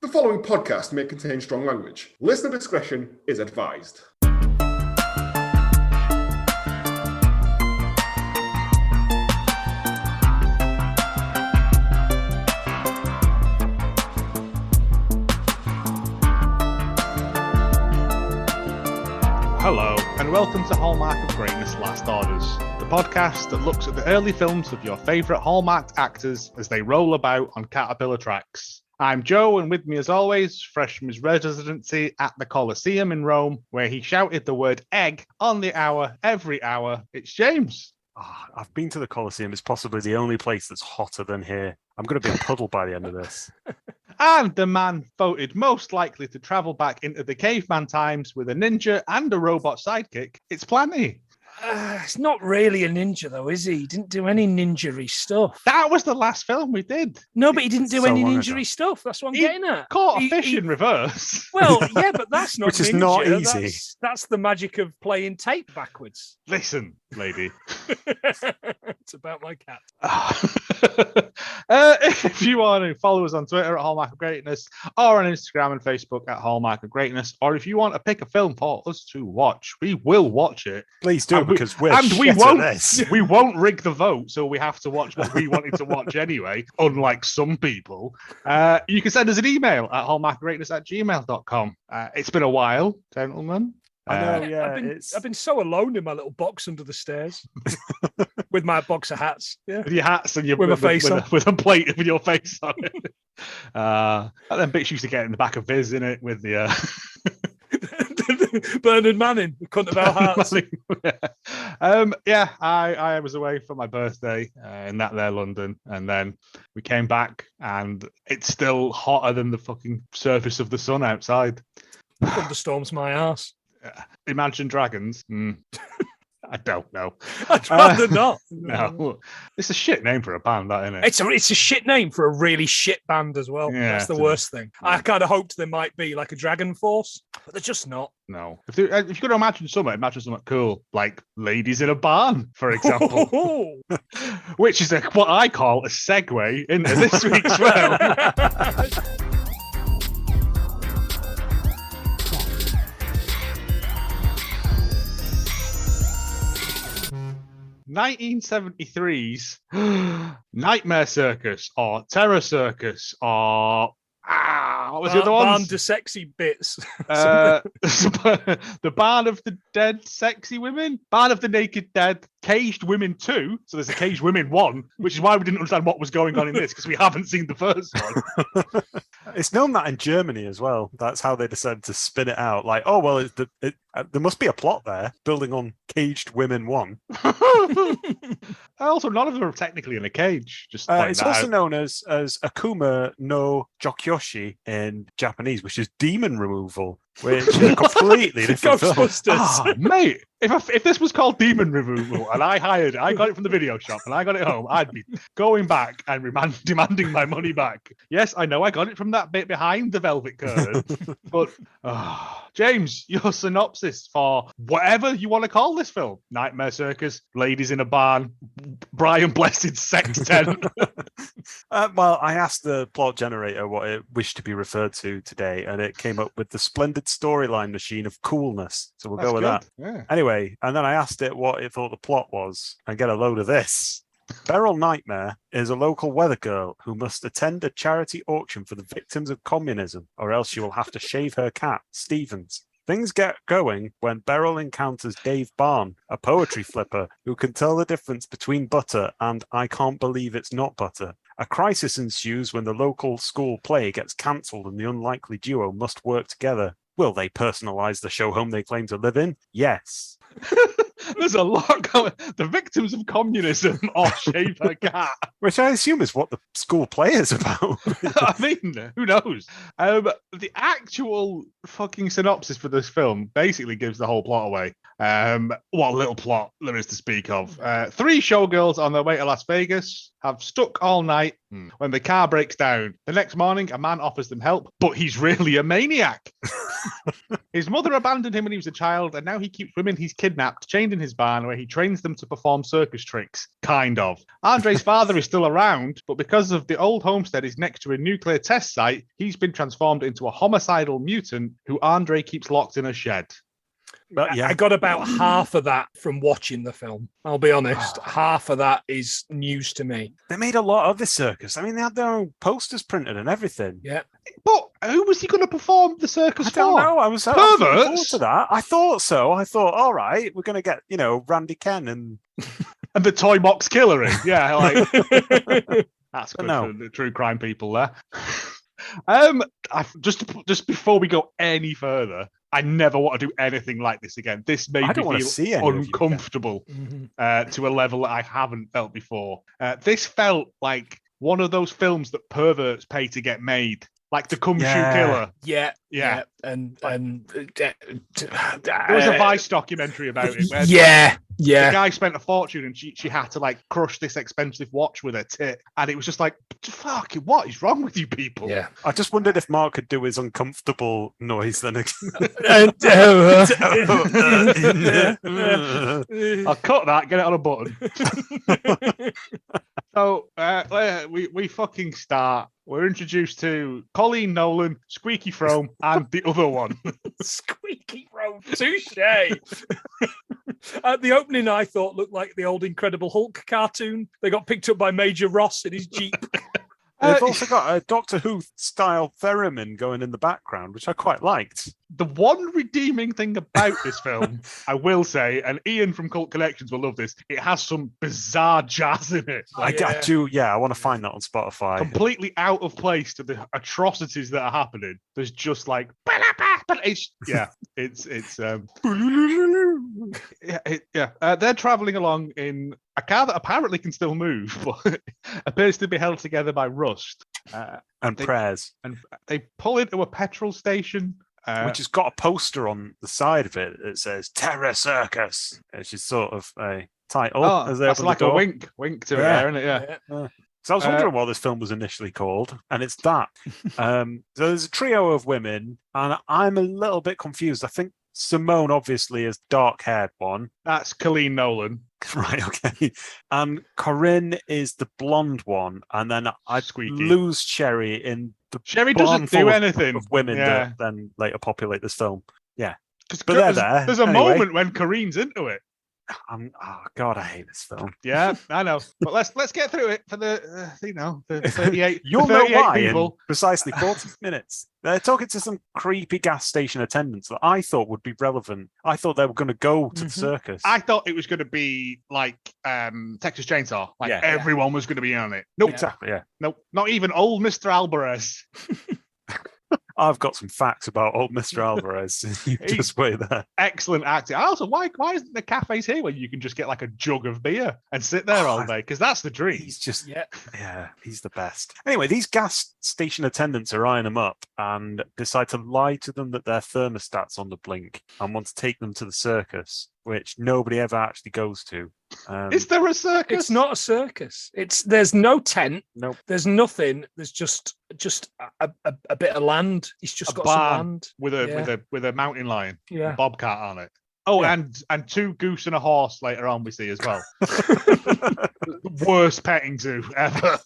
The following podcast may contain strong language. Listener discretion is advised. Hello, and welcome to Hallmark of Greatness Last Orders, the podcast that looks at the early films of your favourite Hallmarked actors as they roll about on Caterpillar tracks. I'm Joe, and with me as always, fresh from his residency at the Colosseum in Rome, where he shouted the word egg on the hour, every hour, it's James. I've been to the Colosseum. It's possibly the only place that's hotter than here. I'm going to be a puddle by the end of this. And the man voted most likely to travel back into the caveman times with a ninja and a robot sidekick, it's Planty. It's not really a ninja, though, is he? He didn't do any ninja-y stuff. That was the last film we did. No, but he didn't do So any long ninja-y ago. stuff. That's what I'm He getting at. Caught a fish in reverse. Well, yeah, but that's not Which is ninja. not easy. That's the magic of playing tape backwards. Listen, lady. It's about my cat. If you want to follow us on Twitter at Hallmark of Greatness or on Instagram and Facebook at Hallmark of Greatness, or if you want to pick a film for us to watch, we will watch it. Please do, And we- because we're and we shit won't- at this. We won't rig the vote, so we have to watch what we wanted to watch anyway, unlike some people. You can send us an email at hallmarkofgreatness@gmail.com. It's been a while, gentlemen. I know, yeah. I've been so alone in my little box under the stairs with my box of hats. Yeah. With your hats and your With my face on. with a plate with your face on it. And then bitch used to get in the back of Viz in it with the Bernard Manning, the cunt of our hearts. I was away for my birthday in that there London, and then we came back and it's still hotter than the fucking surface of the sun outside. Thunderstorms my ass. Imagine Dragons. I don't know. I'd rather not. No, it's a shit name for a band, that isn't it? It's a shit name for a really shit band as well. Yeah, That's the it is. worst thing. I kind of hoped there might be like a Dragon Force, but they're just not. No. If you're going to imagine something cool, like Ladies in a Barn, for example, which is what I call a segue into this week's film. 1973's Nightmare Circus or Terror Circus or what was the other one? Barn to sexy bits. The Barn of the Dead Sexy Women, Barn of the Naked Dead, Caged Women 2. So there's a Caged Women 1, which is why we didn't understand what was going on in this, because we haven't seen the first one. It's known that in Germany as well. That's how they decided to spin it out. Like, oh, well, there must be a plot there, building on Caged Women 1. Also, none of them are technically in a cage. Just It's also known as Akuma no Jokyoshi in Japanese, which is demon removal, which is a completely different film. Ghostbusters. Mate, if this was called Demon Removal and I got it from the video shop and I got it home, I'd be going back and demanding my money back. Yes, I know I got it from that bit behind the velvet curtain, but James, your synopsis for whatever you want to call this film: Nightmare Circus, Ladies in a Barn, Brian Blessed Sex Tent. Well, I asked the plot generator what it wished to be referred to today, and it came up with the splendid storyline machine of coolness. So we'll go with that. Yeah. Anyway, and then I asked it what it thought the plot was, and get a load of this. Beryl Nightmare is a local weather girl who must attend a charity auction for the victims of communism, or else she will have to shave her cat, Stevens. Things get going when Beryl encounters Dave Barn, a poetry flipper who can tell the difference between butter and I can't believe it's not butter. A crisis ensues when the local school play gets cancelled and the unlikely duo must work together. Will they personalise the show home they claim to live in? Yes. There's a lot going. The victims of communism or shave her cat. Which I assume is what the school play is about. I mean, who knows? The actual fucking synopsis for this film basically gives the whole plot away. What little plot there is to speak of. 3 showgirls on their way to Las Vegas have stuck all night when the car breaks down. The next morning, a man offers them help, but he's really a maniac. His mother abandoned him when he was a child, and now he keeps women he's kidnapped, chained in his barn, where he trains them to perform circus tricks. Kind of. Andre's father is still around, but because of the old homestead is next to a nuclear test site, he's been transformed into a homicidal mutant who Andre keeps locked in a shed. But yeah, I got about half of that from watching the film. I'll be honest. Half of that is news to me. they made a lot of this circus. I mean, they had their own posters printed and everything. Yeah. But who was he going to perform the circus I don't for? know. I was looking forward Perverts? to that. I thought so. I thought, all right, we're going to get, Randy Ken and And the Toy Box Killer in. Yeah, like that's good No. for the true crime people there. Just before we go any further, I never want to do anything like this again. This made I me don't want to feel see any of you again. uncomfortable to a level that I haven't felt before. This felt like one of those films that perverts pay to get made, like the Kung Fu Killer. Yeah. And There was a Vice documentary about it. Where yeah. The guy spent a fortune and she had to like crush this expensive watch with her tit. And it was just like, fuck, what is wrong with you people? Yeah. I just wondered if Mark could do his uncomfortable noise then again. I'll cut that, get it on a button. So we fucking start. We're introduced to Colleen Nolan, Squeaky Frome, and the other one. Squeaky Frome, touche. The opening I thought looked like the old Incredible Hulk cartoon. They got picked up by Major Ross in his Jeep. They've also got a Doctor Who style theremin going in the background, which I quite liked. The one redeeming thing about this film, I will say, and Ian from Cult Connections will love this, it has some bizarre jazz in it. I do, I want to find that on Spotify. Completely out of place to the atrocities that are happening. There's just like, they're traveling along in a car that apparently can still move, but appears to be held together by rust. And prayers. And they pull into a petrol station. Which has got a poster on the side of it that says Terror Circus, which is sort of a title. As they that's open like the a door. wink to it there, isn't it? Yeah. So I was wondering what this film was initially called, and it's that. So there's a trio of women, and I'm a little bit confused. I think Simone obviously is dark-haired one. That's Colleen Nolan. Right, okay. And Corinne is the blonde one, and then I Squeaky. lose Sherry in the Sherry barn doesn't full do of- anything. of women Yeah. that then later populate this film. Yeah. But they're there. There's a Anyway. moment when Corinne's into it. Oh God, I hate this film. Yeah, I know. But let's get through it for the the 38. You'll the know 38 why people. in precisely 40 minutes. They're talking to some creepy gas station attendants that I thought would be relevant. I thought they were going to go to the circus. I thought it was going to be like Texas Chainsaw. Like Yeah. everyone was going to be on it. Nope. Exactly, yeah. Nope. Not even old Mr. Alvarez. I've got some facts about old Mr. Alvarez. You just wait there. Excellent acting. Also, why isn't the cafes here where you can just get like a jug of beer and sit there all day? Because that's the dream. He's just, yeah, he's the best. Anyway, these gas station attendants are eyeing him up and decide to lie to them that their thermostat's on the blink and want to take them to the circus, which nobody ever actually goes to. Is there a circus? It's not a circus. There's no tent. Nope. There's nothing. There's just a bit of land. It's just A got barn some land with a mountain lion, Yeah. a bobcat on it. Oh, Yeah. and two goose and a horse later on we see as well. The worst petting zoo ever.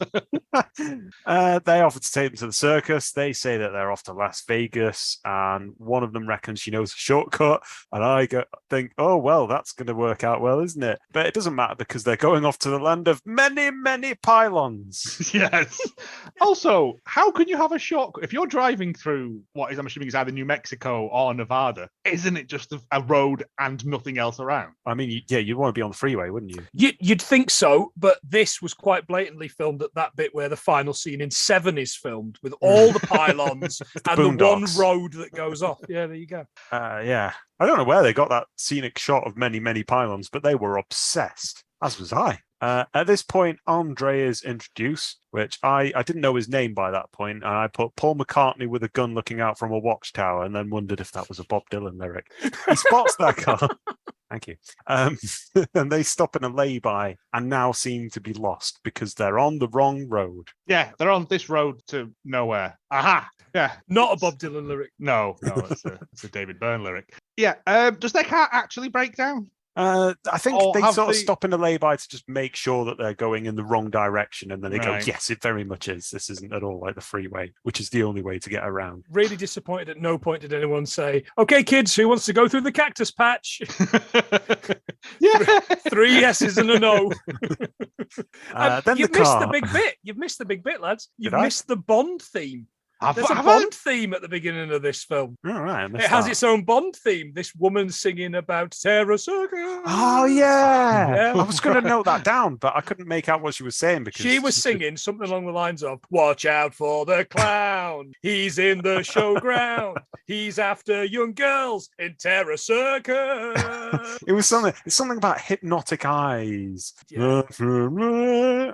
They offer to take them to the circus. They say that they're off to Las Vegas, and one of them reckons she knows a shortcut. And I think, oh, well, that's going to work out well, isn't it? But it doesn't matter because they're going off to the land of many, many pylons. Yes. Also, how can you have a shortcut if you're driving through what is, I'm assuming, is either New Mexico or Nevada? Isn't it just a road and nothing else around? I mean, yeah, you'd want to be on the freeway, wouldn't you? You'd think so, but this was quite blatantly filmed at that bit where the final scene in Seven is filmed with all the pylons and the one boondocks. road that goes off. Yeah, there you go. Yeah. I don't know where they got that scenic shot of many, many pylons, but they were obsessed, as was I. At this point, Andre is introduced, which I didn't know his name by that point, and I put Paul McCartney with a gun looking out from a watchtower, and then wondered if that was a Bob Dylan lyric. He spots that car. Thank you. And they stop in a lay-by and now seem to be lost because they're on the wrong road. Yeah, they're on this road to nowhere. Aha! Yeah. Not a Bob Dylan lyric. No, it's a David Byrne lyric. Yeah. Does their car actually break down? I think Or they have sort of they- stop in a lay-by to just make sure that they're going in the wrong direction, and then they Right. go, yes, it very much is. This isn't at all like the freeway, which is the only way to get around. Really disappointed at no point did anyone say, okay, kids, who wants to go through the cactus patch? Yeah. 3 yeses and a no. Then You've the missed car. the big bit. You've missed the big bit, lads. You've Did I? missed the Bond theme. There's a Have Bond theme at the beginning of this film. All right, I missed It has that. its own Bond theme. This woman singing about Terror Circus. Oh yeah. Yeah. I was going to note that down, but I couldn't make out what she was saying because She was singing something along the lines of, watch out for the clown. He's in the showground. He's after young girls in Terror Circus. It was something about hypnotic eyes. Yeah.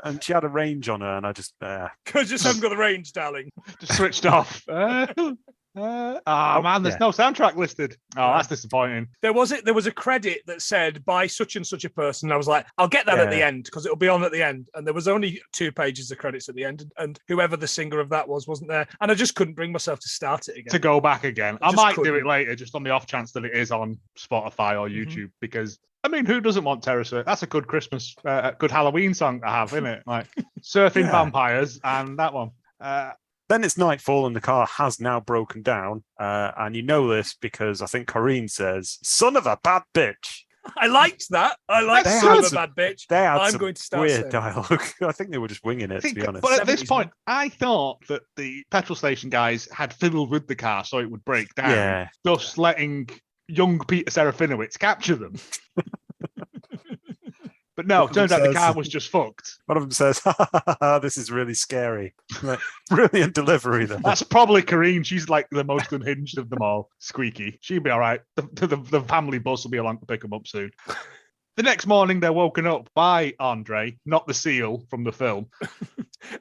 And she had a range on her, and I just Because just haven't got the range, darling. Just switched off. Man, there's no soundtrack listed. Oh, that's disappointing. There was a credit that said by such and such a person. I was like, I'll get that at the Yeah. end because it'll be on at the end. And there was only 2 pages of credits at the end, and whoever the singer of that wasn't there. And I just couldn't bring myself to start it again. To go back again. I just might do couldn't. it later, just on the off chance that it is on Spotify or YouTube, because I mean, who doesn't want Terror Circus? That's a good Christmas, good Halloween song to have, isn't it? Like surfing Yeah. vampires and that one. Then it's nightfall and the car has now broken down. And you know this because I think Corrine says, son of a bad bitch. I liked that. I liked They son had of a bad bitch. They had I'm some going to start weird saying. dialogue. I think they were just winging it, to be honest. But at this 70s, point, I thought that the petrol station guys had fiddled with the car so it would break down, Yeah. thus letting young Peter Serafinowicz capture them. But no, One of turns them out the says- car was just fucked. One of them says, ha, ha, ha, ha, this is really scary. Like, brilliant delivery, though. That's probably Karine. She's like the most unhinged of them all. Squeaky. She'll be all right. The family bus will be along to pick them up soon. The next morning, they're woken up by Andre, not the seal from the film.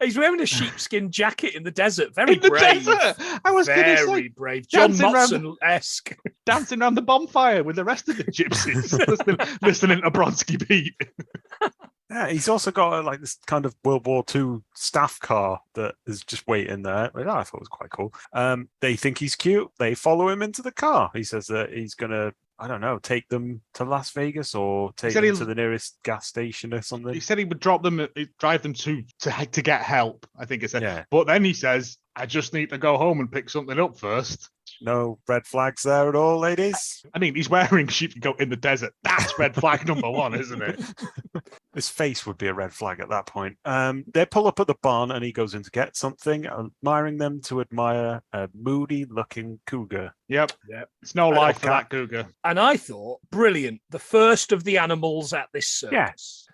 He's wearing a sheepskin jacket in the desert. Very In the brave. desert! I was going to Very say, brave. John dancing around Motson-esque. dancing around the bonfire with the rest of the gypsies, listening to Bronski Beat. Yeah, he's also got like this kind of World War II staff car that is just waiting there, which I thought was quite cool. They think he's cute. They follow him into the car. He says that he's going to, I don't know, take them to Las Vegas or take said them he'll- to the nearest gas station or something. He said he would drive them to get help, I think he said. Yeah. But then he says, I just need to go home and pick something up first. No red flags there at all, ladies. I mean, he's wearing sheep coat in the desert. That's red flag number one, isn't it? His face would be a red flag at that point. They pull up at the barn and he goes in to get something, admiring them to admire a moody-looking cougar. Yep. Yep. It's no life for cat. that cougar. And I thought, brilliant. The first of the animals at this circus.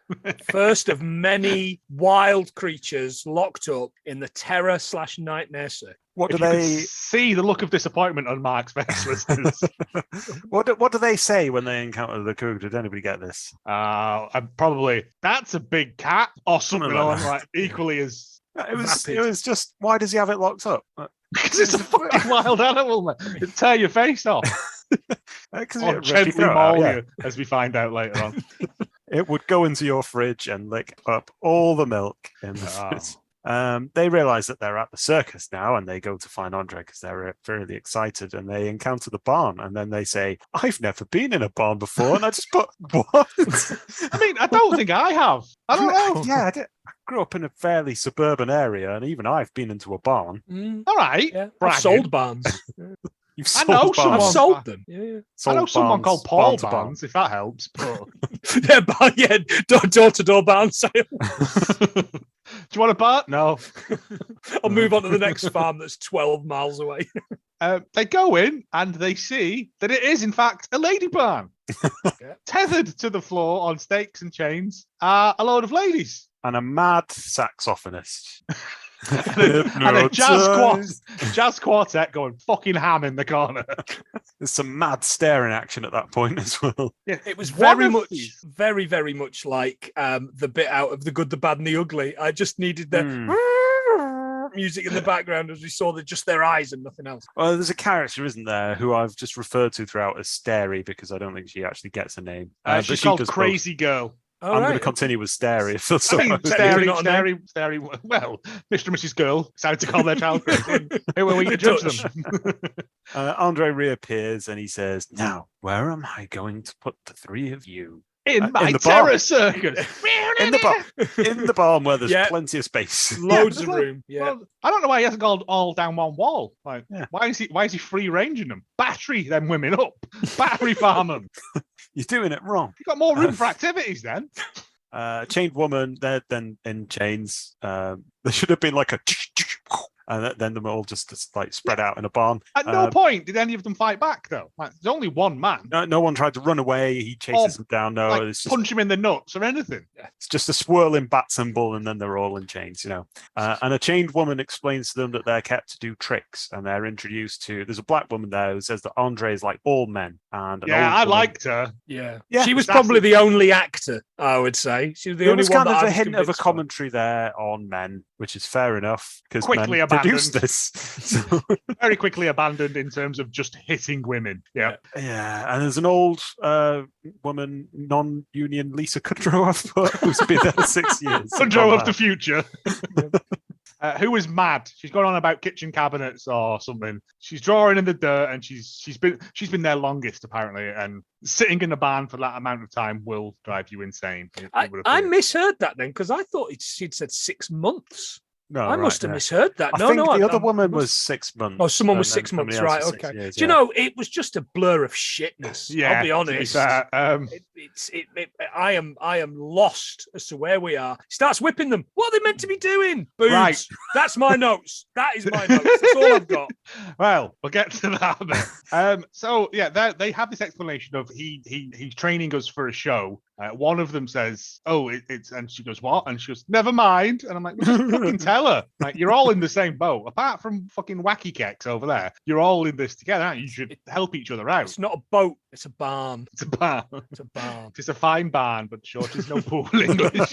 First of many wild creatures locked up in the terror/nightmare circus. What do If you could they? see the look of disappointment on Mark's face, listeners. What do they say when they encounter the cougar? Did anybody get this? I'm probably, that's a big cat or something Something like along like equally as It was just, why does he have it locked up? because it's a fucking wild animal, man. It'd tear your face off Because or gently maul you, as we find out later on. It would go into your fridge and lick up all the milk in the Oh. fridge. They realize that they're at the circus now and they go to find Andre because they're really excited and they encounter the barn and then they say, I've never been in a barn before. And I just put, what? I mean, I don't think I have. I don't know. Yeah, I grew up in a fairly suburban area and even I've been into a barn. All right. Yeah. I've Bragging. sold barns. You've I sold know barns. someone- I've sold them. Yeah. I know Sold someone barns, called Paul barn to barn. Barnes, if that helps. But... Yeah, door-to-door barn sale. Do you want a barn? No. I'll move on to the next farm that's 12 miles away. They go in and they see that it is, in fact, a lady barn. Yeah. Tethered to the floor on stakes and chains are a load of ladies. And a mad saxophonist. And a jazz quartet going fucking ham in the corner. There's some mad staring action at that point as well. Yeah, It was One very of much, these- very much like the bit out of The Good, the Bad, and the Ugly. I just needed the music in the background as we saw just their eyes and nothing else. Well, there's a character, isn't there, who I've just referred to throughout as Starey because I don't think she actually gets a name. But She's she called does Crazy Girl. I'm going to continue with Stary. I mean, Stary. Well, Mr. and Mrs. Girl decided to call their child Christian. Who are we to judge them? Andre reappears and he says, "Now, where am I going to put the three of you?" In my Terror Circus. in the barn where there's plenty of space. Loads of room. Yeah. Well, I don't know why he hasn't gone all down one wall. Like, why is he free ranging them? Battery them women up. Battery farm them. You're doing it wrong. You've got more room for activities then. Chained woman, they're then in chains. There should have been like a and then them all just like spread out in a barn. At no point did any of them fight back, though. Like, there's only one man. No one tried to run away. He chases them down. No, like, it's just, punch him in the nuts or anything. It's just a swirling bat symbol, and then they're all in chains, you know. And a chained woman explains to them that they're kept to do tricks, and they're introduced to. There's a black woman there who says that Andre is like all men, and I liked her. Yeah, she was probably the only actor, I would say. She was the only one. There was kind of a hint of a commentary there on men, which is fair enough because quickly men produced this. So. Very quickly abandoned in terms of just hitting women. Yeah. And there's an old woman, non-union Lisa Kudrow, I've put, who's been there 6 years. Kudrow of the future. Who is mad? She's going on about kitchen cabinets or something. She's drawing in the dirt, and she's been there longest apparently. And sitting in the barn for that amount of time will drive you insane. I misheard that then because I thought she'd said 6 months. No, I must have misheard that. I think the other woman was 6 months. Oh, someone was 6 months, right? Okay. Years, do you know, it was just a blur of shitness. I'll be honest. I am lost as to where we are. Starts whipping them. What are they meant to be doing? Boobs. Right. That's my notes. That is my notes. That's all I've got. Well, we'll get to that bit. So yeah, they have this explanation of he's training us for a show. One of them says, "Oh, it's," and she goes, "What?" And she goes, "Never mind." And I'm like, well, just fucking tell her. Like, you're all in the same boat. Apart from fucking wacky keks over there, you're all in this together. Aren't you? You should help each other out. It's not a boat. It's a barn. It's a barn. It's a barn. It's a fine barn, but short is no pool English.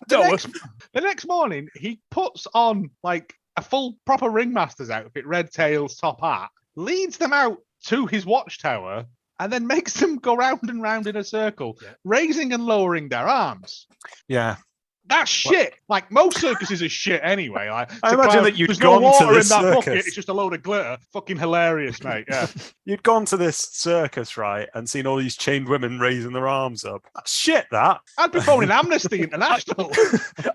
The next morning, he puts on like a full proper ringmaster's outfit, red tails, top hat, leads them out to his watchtower, and then makes them go round and round in a circle, raising and lowering their arms. Yeah. That's shit. Like, most circuses are shit anyway. Like, I imagine that you'd there's gone no water to this in that circus. bucket. It's just a load of glitter. Fucking hilarious, mate. Yeah. You'd gone to this circus, right, and seen all these chained women raising their arms up. That's shit, that. I'd be phoning Amnesty International.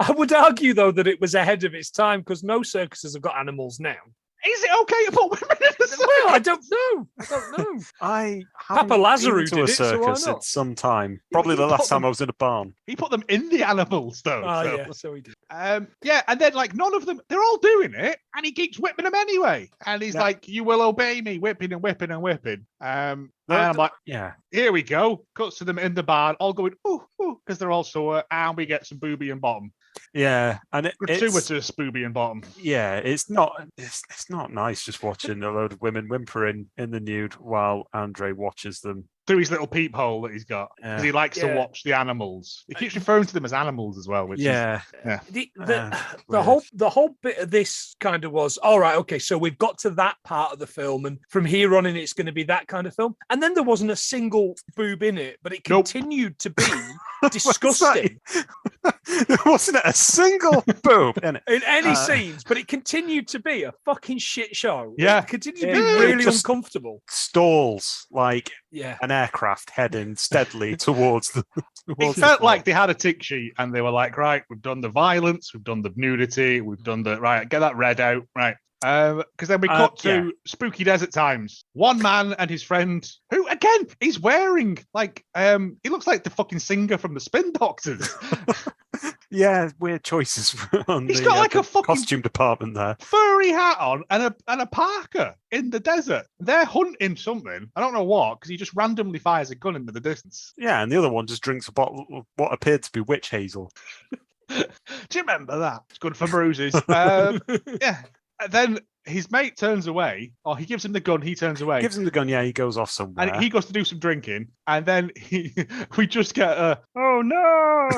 I would argue, though, that it was ahead of its time because no circuses have got animals now. Is it okay to put women in a circus? Well, I don't know. I Papa Lazarou been to a circus in some time. Probably the last time I was in a barn. He put them in the animals, though. So he did. And then like none of them, they're all doing it, and he keeps whipping them anyway. And he's like, "You will obey me," whipping and whipping and whipping. And I'm like, here we go. Cuts to them in the barn, all going, ooh, because they're all sore, and we get some booby and bottom. Yeah, and gratuitous booby and bottom. Yeah, it's not nice just watching a load of women whimpering in the nude while Andre watches them through his little peephole that he's got, because he likes to watch the animals. He keeps referring to them as animals as well, which is the whole bit of this kind of was all right. Okay, so we've got to that part of the film, and from here on in, it's going to be that kind of film. And then there wasn't a single boob in it, but it continued to be disgusting. There wasn't a single boob in it in any scenes, but it continued to be a fucking shit show. Yeah, it continued to be really uncomfortable. Stalls like an aircraft heading steadily towards the. It felt like they had a tick sheet and they were like, right, we've done the violence, we've done the nudity, we've done the get that red out, right. Because then we cut to spooky desert times. One man and his friend, who again is wearing like he looks like the fucking singer from the Spin Doctors. Yeah, weird choices on He's got like a fucking costume department there. Furry hat on and a parka in the desert. They're hunting something. I don't know what, because he just randomly fires a gun into the distance. Yeah, and the other one just drinks a bottle of what appeared to be witch hazel. Do you remember that? It's good for bruises. Yeah. And then his mate turns away, or he gives him the gun, he turns away. Gives him the gun, yeah, he goes off somewhere. And he goes to do some drinking, and then we just get a, oh no!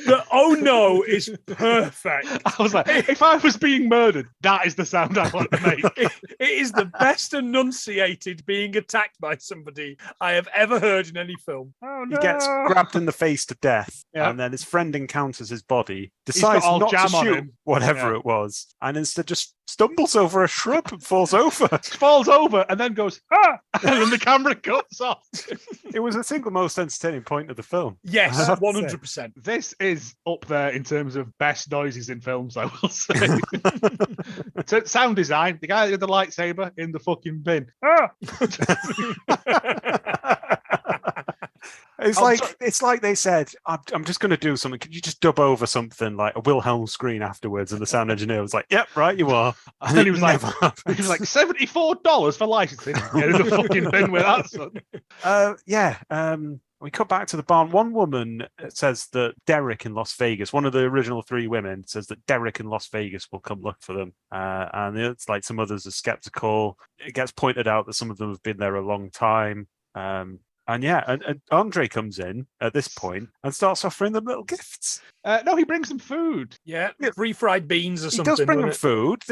The oh no is perfect. I was like, if I was being murdered, that is the sound I want to make. It is the best enunciated being attacked by somebody I have ever heard in any film. Oh He gets grabbed in the face to death, and then his friend encounters his body, decides all not to jam on shoot him. whatever it was, and instead just stumbles over a shrub and falls over. Falls over and then goes, ah! And then the camera cuts off. It was the single most entertaining point of the film. Yes, I have to 100%. This is up there in terms of best noises in films, I will say. Sound design, the guy with the lightsaber in the fucking bin. Ah! It's like they said, I'm just going to do something. Could you just dub over something like a Wilhelm screen afterwards? And the sound engineer was like, "Yep, right, you are." And then he was like $74 for licensing. Get in the fucking bin with that, son. We cut back to the barn. One woman says that Derek in Las Vegas, one of the original three women, says that Derek in Las Vegas will come look for them. And it's like some others are skeptical. It gets pointed out that some of them have been there a long time. And Andre comes in at this point and starts offering them little gifts. No, he brings them food. Yeah, refried beans or something. He does bring them food.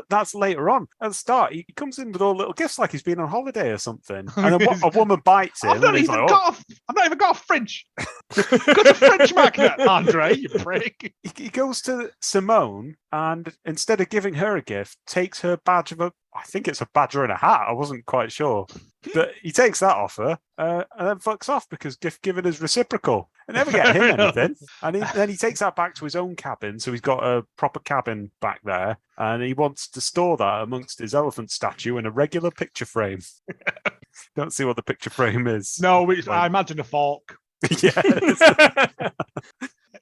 That's later on. At the start, he comes in with all little gifts like he's been on holiday or something. And then a woman bites him. I've not even got a fridge. Got a fridge magnet, Andre, you prick. He goes to Simone and instead of giving her a gift, takes her badge of I think it's a badger and a hat. I wasn't quite sure. But he takes that off her and then fucks off because gift giving is reciprocal. I never get him anything. And then he takes that back to his own cabin. So he's got a proper cabin back there. And he wants to store that amongst his elephant statue in a regular picture frame. Don't see what the picture frame is. No, I imagine a fork. Yeah.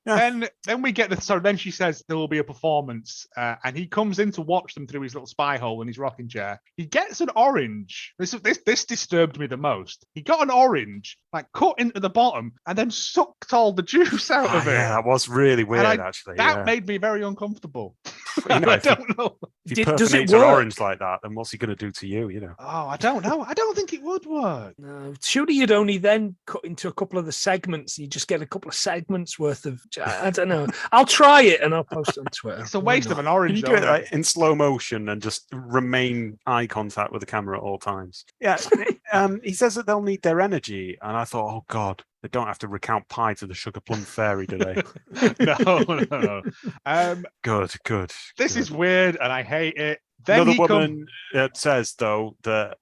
Then we get then she says there will be a performance, and he comes in to watch them through his little spy hole in his rocking chair. He gets an orange. This disturbed me the most. He got an orange, like cut into the bottom, and then sucked all the juice out of it. Yeah, that was really weird, actually. That made me very uncomfortable. I don't know. If he perforates an orange like that, then what's he going to do to you? Oh, I don't know. I don't think it would work. No, surely you'd only then cut into a couple of the segments. You just get a couple of segments worth of. I don't know. I'll try it and I'll post it on Twitter. It's a waste of an orange. You do it like, in slow motion and just remain eye contact with the camera at all times. Yeah. He says that they'll need their energy, and I thought, oh God. They don't have to recount pie to the sugar plum fairy, do they? No. Good. This is weird, and I hate it. Then another woman says, though, that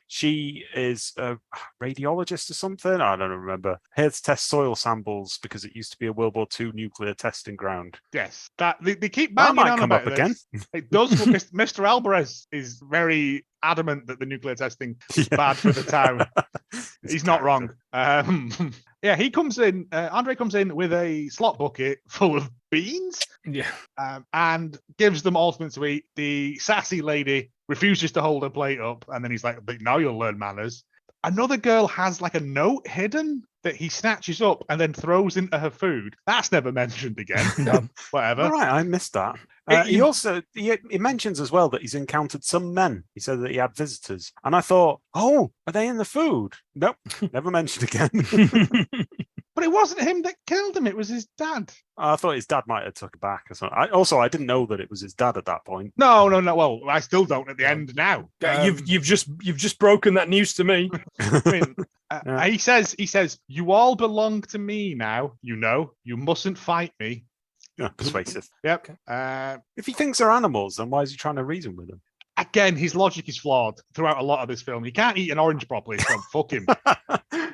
she is a radiologist or something. I don't remember. Here to test soil samples because it used to be a World War II nuclear testing ground. Yes, that they keep banging on come about up again. It does. Mr. Alvarez is very adamant that the nuclear testing is bad for the town. He's not wrong. He comes in. Andre comes in with a slot bucket full of beans. Yeah. And gives them all something to eat. The sassy lady refuses to hold her plate up, and then he's like, "But now you'll learn manners." Another girl has like a note hidden that he snatches up and then throws into her food. That's never mentioned again. No. Whatever. All right, I missed that. He mentions as well that he's encountered some men. He said that he had visitors. And I thought, oh, are they in the food? Nope, never mentioned again. But it wasn't him that killed him. It was his dad. I thought his dad might have took it back or something. I didn't know that it was his dad at that point. No. Well, I still don't at the end now. You've just broken that news to me. I mean, he says, "You all belong to me now. You mustn't fight me." Yeah, persuasive. Yep. If he thinks they're animals, then why is he trying to reason with them? Again, his logic is flawed throughout a lot of this film. He can't eat an orange properly, so fuck him.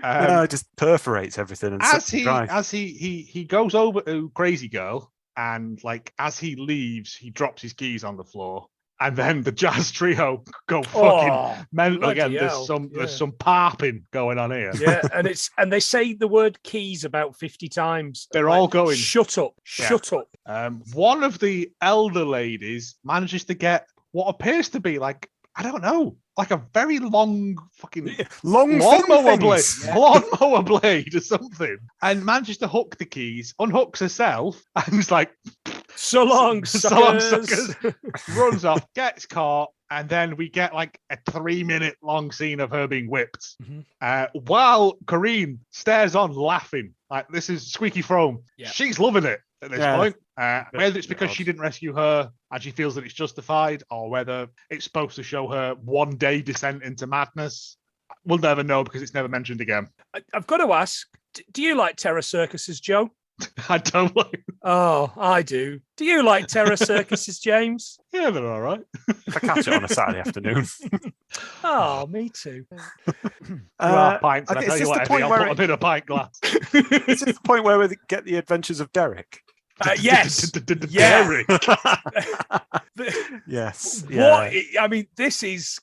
It just perforates everything and as he goes over to Crazy Girl, and like as he leaves, he drops his keys on the floor, and then the jazz trio go fucking mental again. There's some parping going on here. Yeah, and they say the word keys about 50 times. They're all going, shut up. One of the elder ladies manages to get what appears to be like, I don't know, like a very long fucking lawnmower blade or something, and manages to hook the keys, unhooks herself, and is like, So long, So long, suckers. suckers. Runs off, gets caught, and then we get like a 3-minute long scene of her being whipped. While Corrine stares on laughing. Like, this is Squeaky Frome. Yeah. She's loving it at this Yeah. point. Whether it's because she didn't rescue her and she feels that it's justified, or whether it's supposed to show her one day descent into madness, we'll never know because it's never mentioned again. I've got to ask, do you like Terror Circuses, Joe? I don't like. Oh, I do. Do you like Terror Circuses, James? Yeah, they're all right. If I catch it on a Saturday afternoon. Oh, me too. You are pints, and I okay, tell is you this what, the Eddie, point I'll where put it- them in a pint glass. Is this the point where we get the adventures of Derek? Yes. Derek. Yes. What I mean, this is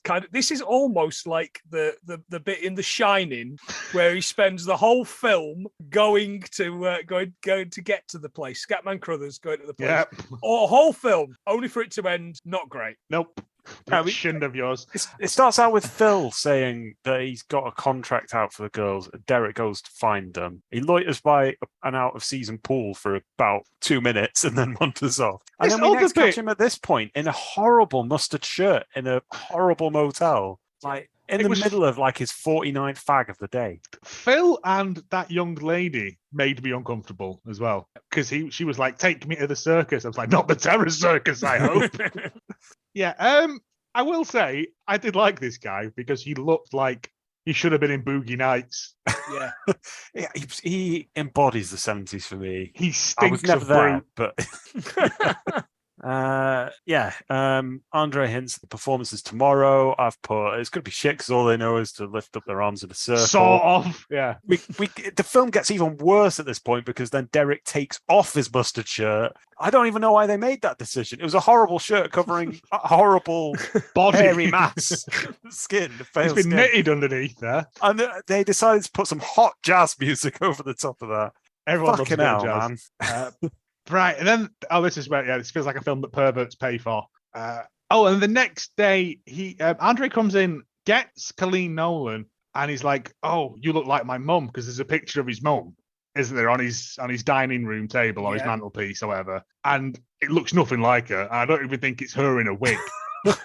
almost like the bit in The Shining where he spends the whole film going to get to the place. Scatman Crothers going to the place. Yep. Or a whole film only for it to end not great. Nope. Yeah, Shouldn't of yours. It starts out with Phil saying that he's got a contract out for the girls. Derek goes to find them. He loiters by an out-of-season pool for about 2 minutes and then wanders off. And This then we other next catch bit- him at this point in a horrible mustard shirt in a horrible motel. Like, in It the was- middle of like his 49th fag of the day. Phil and that young lady made me uncomfortable as well, because she was like, "Take me to the circus." I was like, "Not the Terror Circus, I hope." Yeah. I will say I did like this guy because he looked like he should have been in Boogie Nights. Yeah. Yeah, he embodies the 70s for me. He I stinks was never of there, brute. but Andre hints the performance is tomorrow. I've put it's going to be shit because all they know is to lift up their arms in a circle. Sort of. Yeah. The film gets even worse at this point because then Derek takes off his mustard shirt. I don't even know why they made that decision. It was a horrible shirt covering a horrible Body. hairy mass skin. It's Pale been skin. knitted underneath there. And they decided to put some hot jazz music over the top of that. Everyone loves a Fucking bit of hell, jazz. man. Right, and then this is where this feels like a film that perverts pay for. And the next day Andre comes in, gets Colleen Nolan, and he's like, "Oh, you look like my mum," because there's a picture of his mum, isn't there, on his dining room table or his mantelpiece or whatever, and it looks nothing like her. I don't even think it's her in a wig.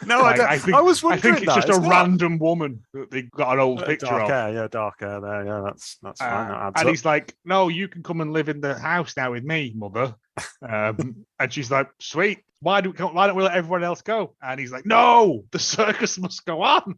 No, Like, I was I wondering think it's just that a as well. random woman that they got an old picture dark of. hair, yeah, dark hair there. Yeah, that's fine. That adds And up. he's like, "No, you can come and live in the house now with me, mother." And she's like, "Sweet. Why don't we let everyone else go?" And he's like, "No, the circus must go on.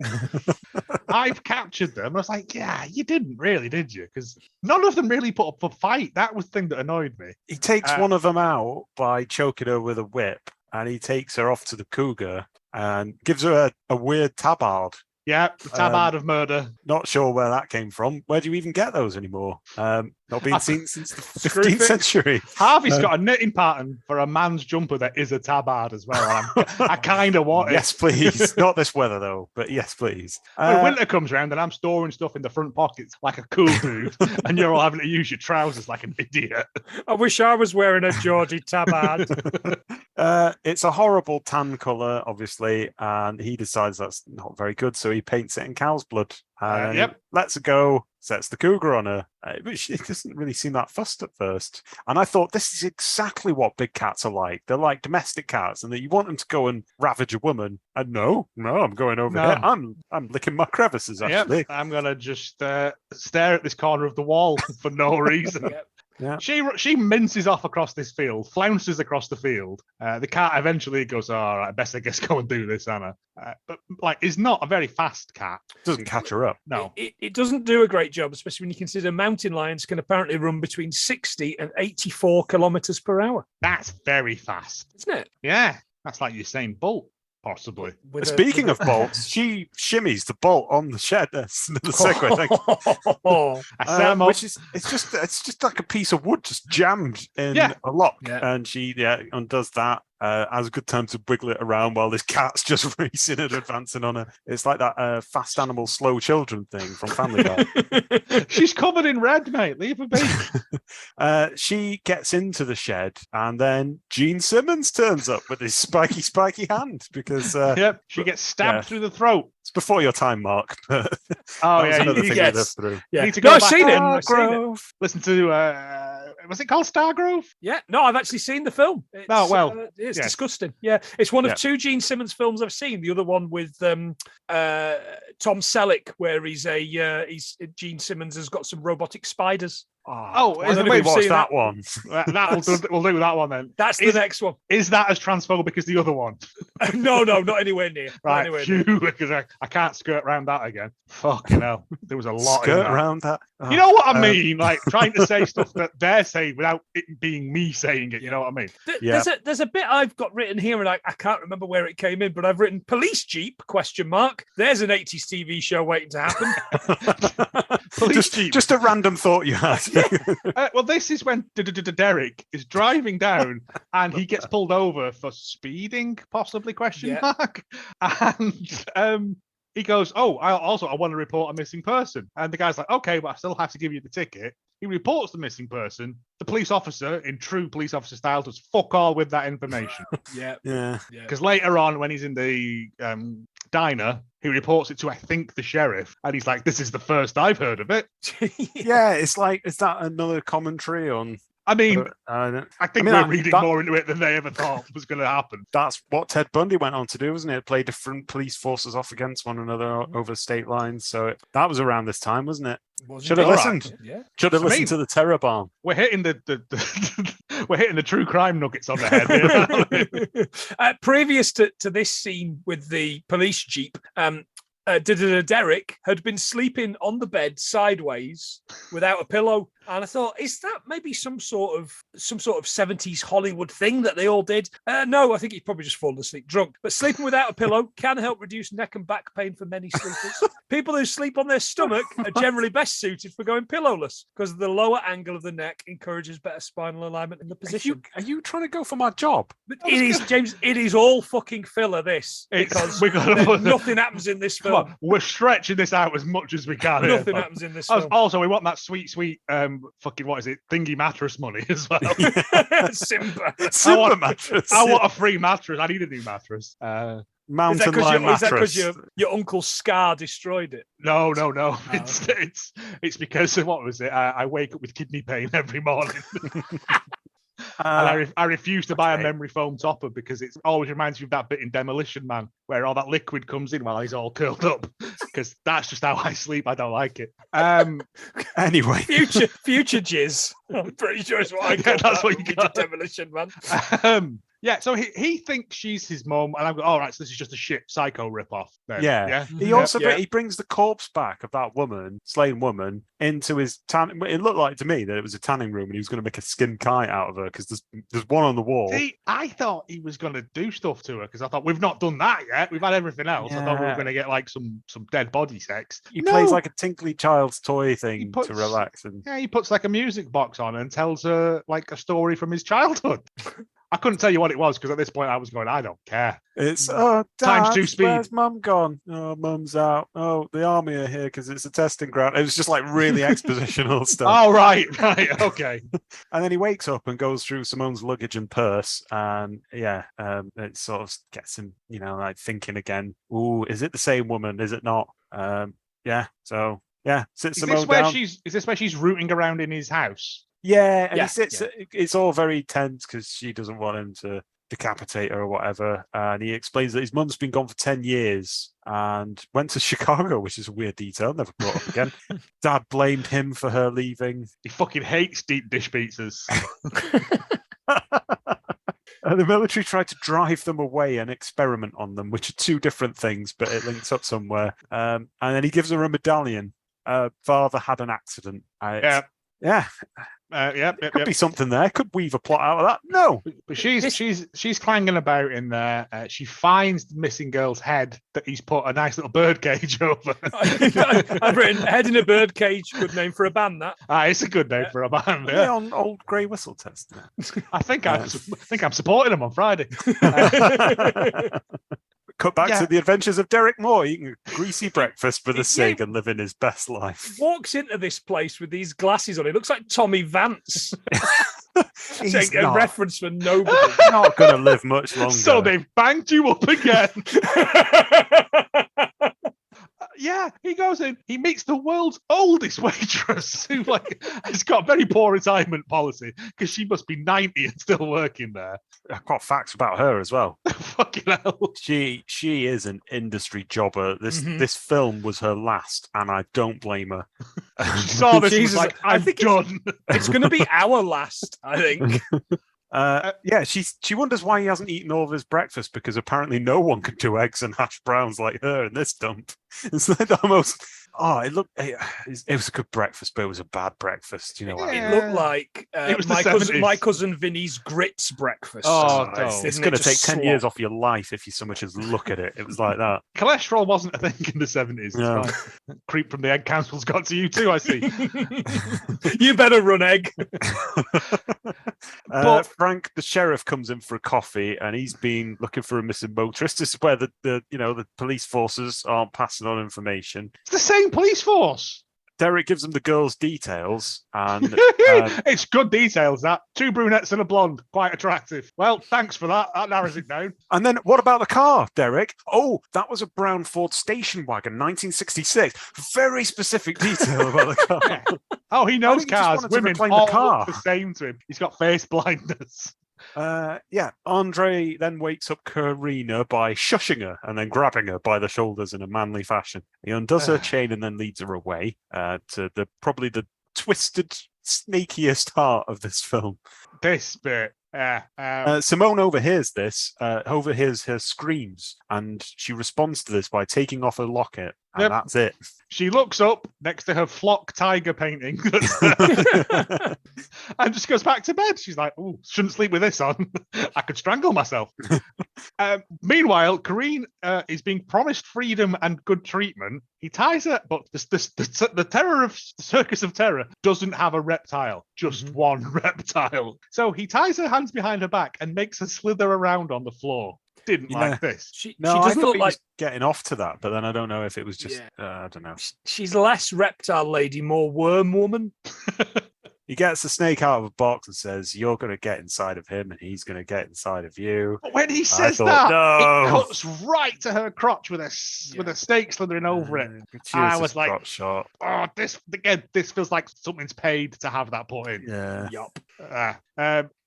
I've captured them." I was like, "Yeah, you didn't really, did you?" Because none of them really put up a fight. That was the thing that annoyed me. He takes one of them out by choking her with a whip, and he takes her off to the cougar and gives her a weird tabard. Yeah, the tabard of murder. Not sure where that came from. Where do you even get those anymore? Not been seen since the Screw 15th it. century. Harvey's got a knitting pattern for a man's jumper that is a tabard as well. And I kind of want it. Yes, please. Not this weather, though, but yes, please. When winter comes around and I'm storing stuff in the front pockets like a cool dude, and you're all having to use your trousers like an idiot. I wish I was wearing a Geordie tabard. It's a horrible tan colour, obviously, and he decides that's not very good, so he paints it in cow's blood. And Yep. lets it go, sets the cougar on her. Which it doesn't really seem that fussed at first. And I thought this is exactly what big cats are like. They're like domestic cats, and that you want them to go and ravage a woman. And no, I'm going over here. I'm licking my crevices, actually. Yep, I'm gonna just stare at this corner of the wall for no reason. Yep. Yeah. She minces off across this field, flounces across the field. The cat eventually goes, "All right, best I guess go and do this, Anna." But like, is not a very fast cat. Doesn't catch her up. No, It doesn't do a great job, especially when you consider mountain lions can apparently run between 60 and 84 kilometers per hour, that's very fast. isn't it? Yeah, that's like Usain Bolt, possibly. Speaking of bolts, she shimmies the bolt on the shed. That's the segue. Thank you. I set 'em up. Which is it's just like a piece of wood just jammed in Yeah. a lock, Yeah. and she undoes that. Has a good time to wiggle it around while this cat's just racing and advancing on her. It's like that fast animal, slow children thing from Family Guy. She's covered in red, mate. Leave her be. She gets into the shed, and then Gene Simmons turns up with his spiky hand because Yep, she gets stabbed through the throat. it's before your time, Mark. But Oh that was yeah, another you thing get we lived through. Yeah. need to No, go I've back seen it. and I've seen it. listen to Was it called Stargrove? Yeah, no, I've actually seen the film. It's, it's yes. disgusting. Yeah, it's one of two Gene Simmons films I've seen. The other one with Tom Selleck, where he's Gene Simmons has got some robotic spiders. I don't even watch that one. We'll do that one then. That's the next one. Is that as transphobic as the other one? No, not anywhere near. Right, because I can't skirt around that again. Fucking hell, there was a lot. Skirt around that. You know what I mean? Like trying to say stuff that they're saying without it being me saying it. You know what I mean? There's a bit I've got written here, and I can't remember where it came in, but I've written police jeep ? There's an 80s TV show waiting to happen. Just a random thought you had. Well, this is when Derek is driving down and he gets pulled over for speeding, possibly ? And he goes, I want to report a missing person. And the guy's like, okay, but I still have to give you the ticket. He reports the missing person. The police officer, in true police officer style, does fuck all with that information. Yeah. Because later on, when he's in the diner, he reports it to, I think, the sheriff. And he's like, this is the first I've heard of it. Yeah, it's like, is that another commentary on... I mean, we're reading more into it than they ever thought was going to happen. That's what Ted Bundy went on to do, wasn't it? Play different police forces off against one another over state lines. So that was around this time, wasn't it? Should have listened. Right. Yeah. Should have listened to the Terror Barn. We're hitting we're hitting the true crime nuggets on the head. Previous to this scene with the police jeep, Derek had been sleeping on the bed sideways without a pillow. And I thought, is that maybe some sort of 70s Hollywood thing that they all did? No, I think he'd probably just fallen asleep drunk. But sleeping without a pillow can help reduce neck and back pain for many sleepers. People who sleep on their stomach are generally best suited for going pillowless because the lower angle of the neck encourages better spinal alignment in the position. Are you trying to go for my job? But it is, James, it is all fucking filler, this. Because nothing happens in this film. Come on, we're stretching this out as much as we can. Nothing happens in this film. Also, we want that sweet fucking, what is it, thingy mattress money as well. Simba mattress. I want a free mattress. I need a new mattress. Mountain lion mattress. Is that because your Uncle Scar destroyed it? No. It's because of, what was it? I wake up with kidney pain every morning. And I refuse to buy a memory foam topper because it always reminds me of that bit in Demolition Man where all that liquid comes in while he's all curled up. Because that's just how I sleep. I don't like it. Anyway, future jizz. I'm pretty sure it's what I got. That's what you got. Demolition Man. Yeah, so he thinks she's his mum, and I'm going, all right, so this is just a shit psycho ripoff. Yeah. He also he brings the corpse back of that slain woman, into his tan. It looked like to me that it was a tanning room, and he was going to make a skin kite out of her because there's one on the wall. See, I thought he was going to do stuff to her because I thought we've not done that yet. We've had everything else. I thought we were going to get like some dead body sex. He plays like a tinkly child's toy thing to relax, and he puts like a music box on and tells her like a story from his childhood. I couldn't tell you what it was because at this point I was going, I don't care. It's Dad, times 2 speed. Where's Mum gone? Oh, Mum's out. Oh, the army are here because it's a testing ground. It was just like really expositional stuff. Oh, right, okay. And then he wakes up and goes through Simone's luggage and purse, and it sort of gets him, like thinking again. Ooh, is it the same woman? Is it not? Sits Simone down. Is this where she's rooting around in his house? Yeah, and he sits. Yeah. It's all very tense because she doesn't want him to decapitate her or whatever. And he explains that his mum's been gone for 10 years and went to Chicago, which is a weird detail, never brought up again. Dad blamed him for her leaving. He fucking hates deep dish pizzas. The military tried to drive them away and experiment on them, which are two different things, but it links up somewhere. And then he gives her a medallion. Father had an accident. Yeah. Could be something there. Could weave a plot out of that. No, but she's clanging about in there. She finds the missing girl's head that he's put a nice little bird cage over. I've written "head in a bird cage." Good name for a band. That it's a good name for a band. Yeah, on Old Grey Whistle Test. I think I'm supporting them on Friday. Cut back to the adventures of Derek Moore eating a greasy breakfast for the Sig and living his best life. Walks into this place with these glasses on. He looks like Tommy Vance. He's a reference for nobody. Not going to live much longer. So they've banked you up again. He goes in, he meets the world's oldest waitress who has got a very poor retirement policy because she must be 90 and still working there. I've got facts about her as well. Fucking hell. She is an industry jobber. This film was her last, and I don't blame her. She saw this and was Jesus, like, I I'm think done. It's going to be our last, I think. She wonders why he hasn't eaten all of his breakfast because apparently no one can do eggs and hash browns like her in this dump. It's like the most. Oh, it was a good breakfast, but it was a bad breakfast. You know what I mean? It looked like my cousin Vinny's grits breakfast. It's going to take 10 years off your life if you so much as look at it. It was like that. Cholesterol wasn't a thing in the 70s. No. Creep from the egg council's got to you too, I see. You better run, egg. But Frank, the sheriff, comes in for a coffee, and he's been looking for a missing motorist. This is where the police forces aren't passing on information. it's the same police force. Derek gives him the girl's details, and It's good details, that. 2 brunettes and a blonde. Quite attractive. Well, thanks for that. That narrows it down. and then what about the car, Derek? Oh, that was a brown Ford station wagon, 1966. Very specific detail about the car. Yeah. Oh, he knows I think he just cars. wanted to Women reclaim the all car. look the same to him. He's got face blindness. Andre then wakes up Karina by shushing her and then grabbing her by the shoulders in a manly fashion. He undoes her chain and then leads her away to probably the twisted, snakiest heart of this film. This bit. Simone overhears her screams, and she responds to this by taking off her locket, and Yep. that's it. She looks up next to her flock tiger painting and just goes back to bed. She's like, "Oh, shouldn't sleep with this on. I could strangle myself." Meanwhile, Karine is being promised freedom and good treatment. He ties her, but the Terror of Circus of Terror doesn't have a reptile, just one reptile. So he ties her hands behind her back and makes her slither around on the floor. Didn't like this. She I doesn't thought look he like was getting off to that, but then I don't know if it was just I don't know. she's less reptile lady, more worm woman. He gets the snake out of a box and says, "You're going to get inside of him, and he's going to get inside of you." But when he says thought, that, no. it cuts right to her crotch with a snake slithering over it. I was like, crotch shot. "Oh, this feels like something's paid to have that put in." Yeah. Yup.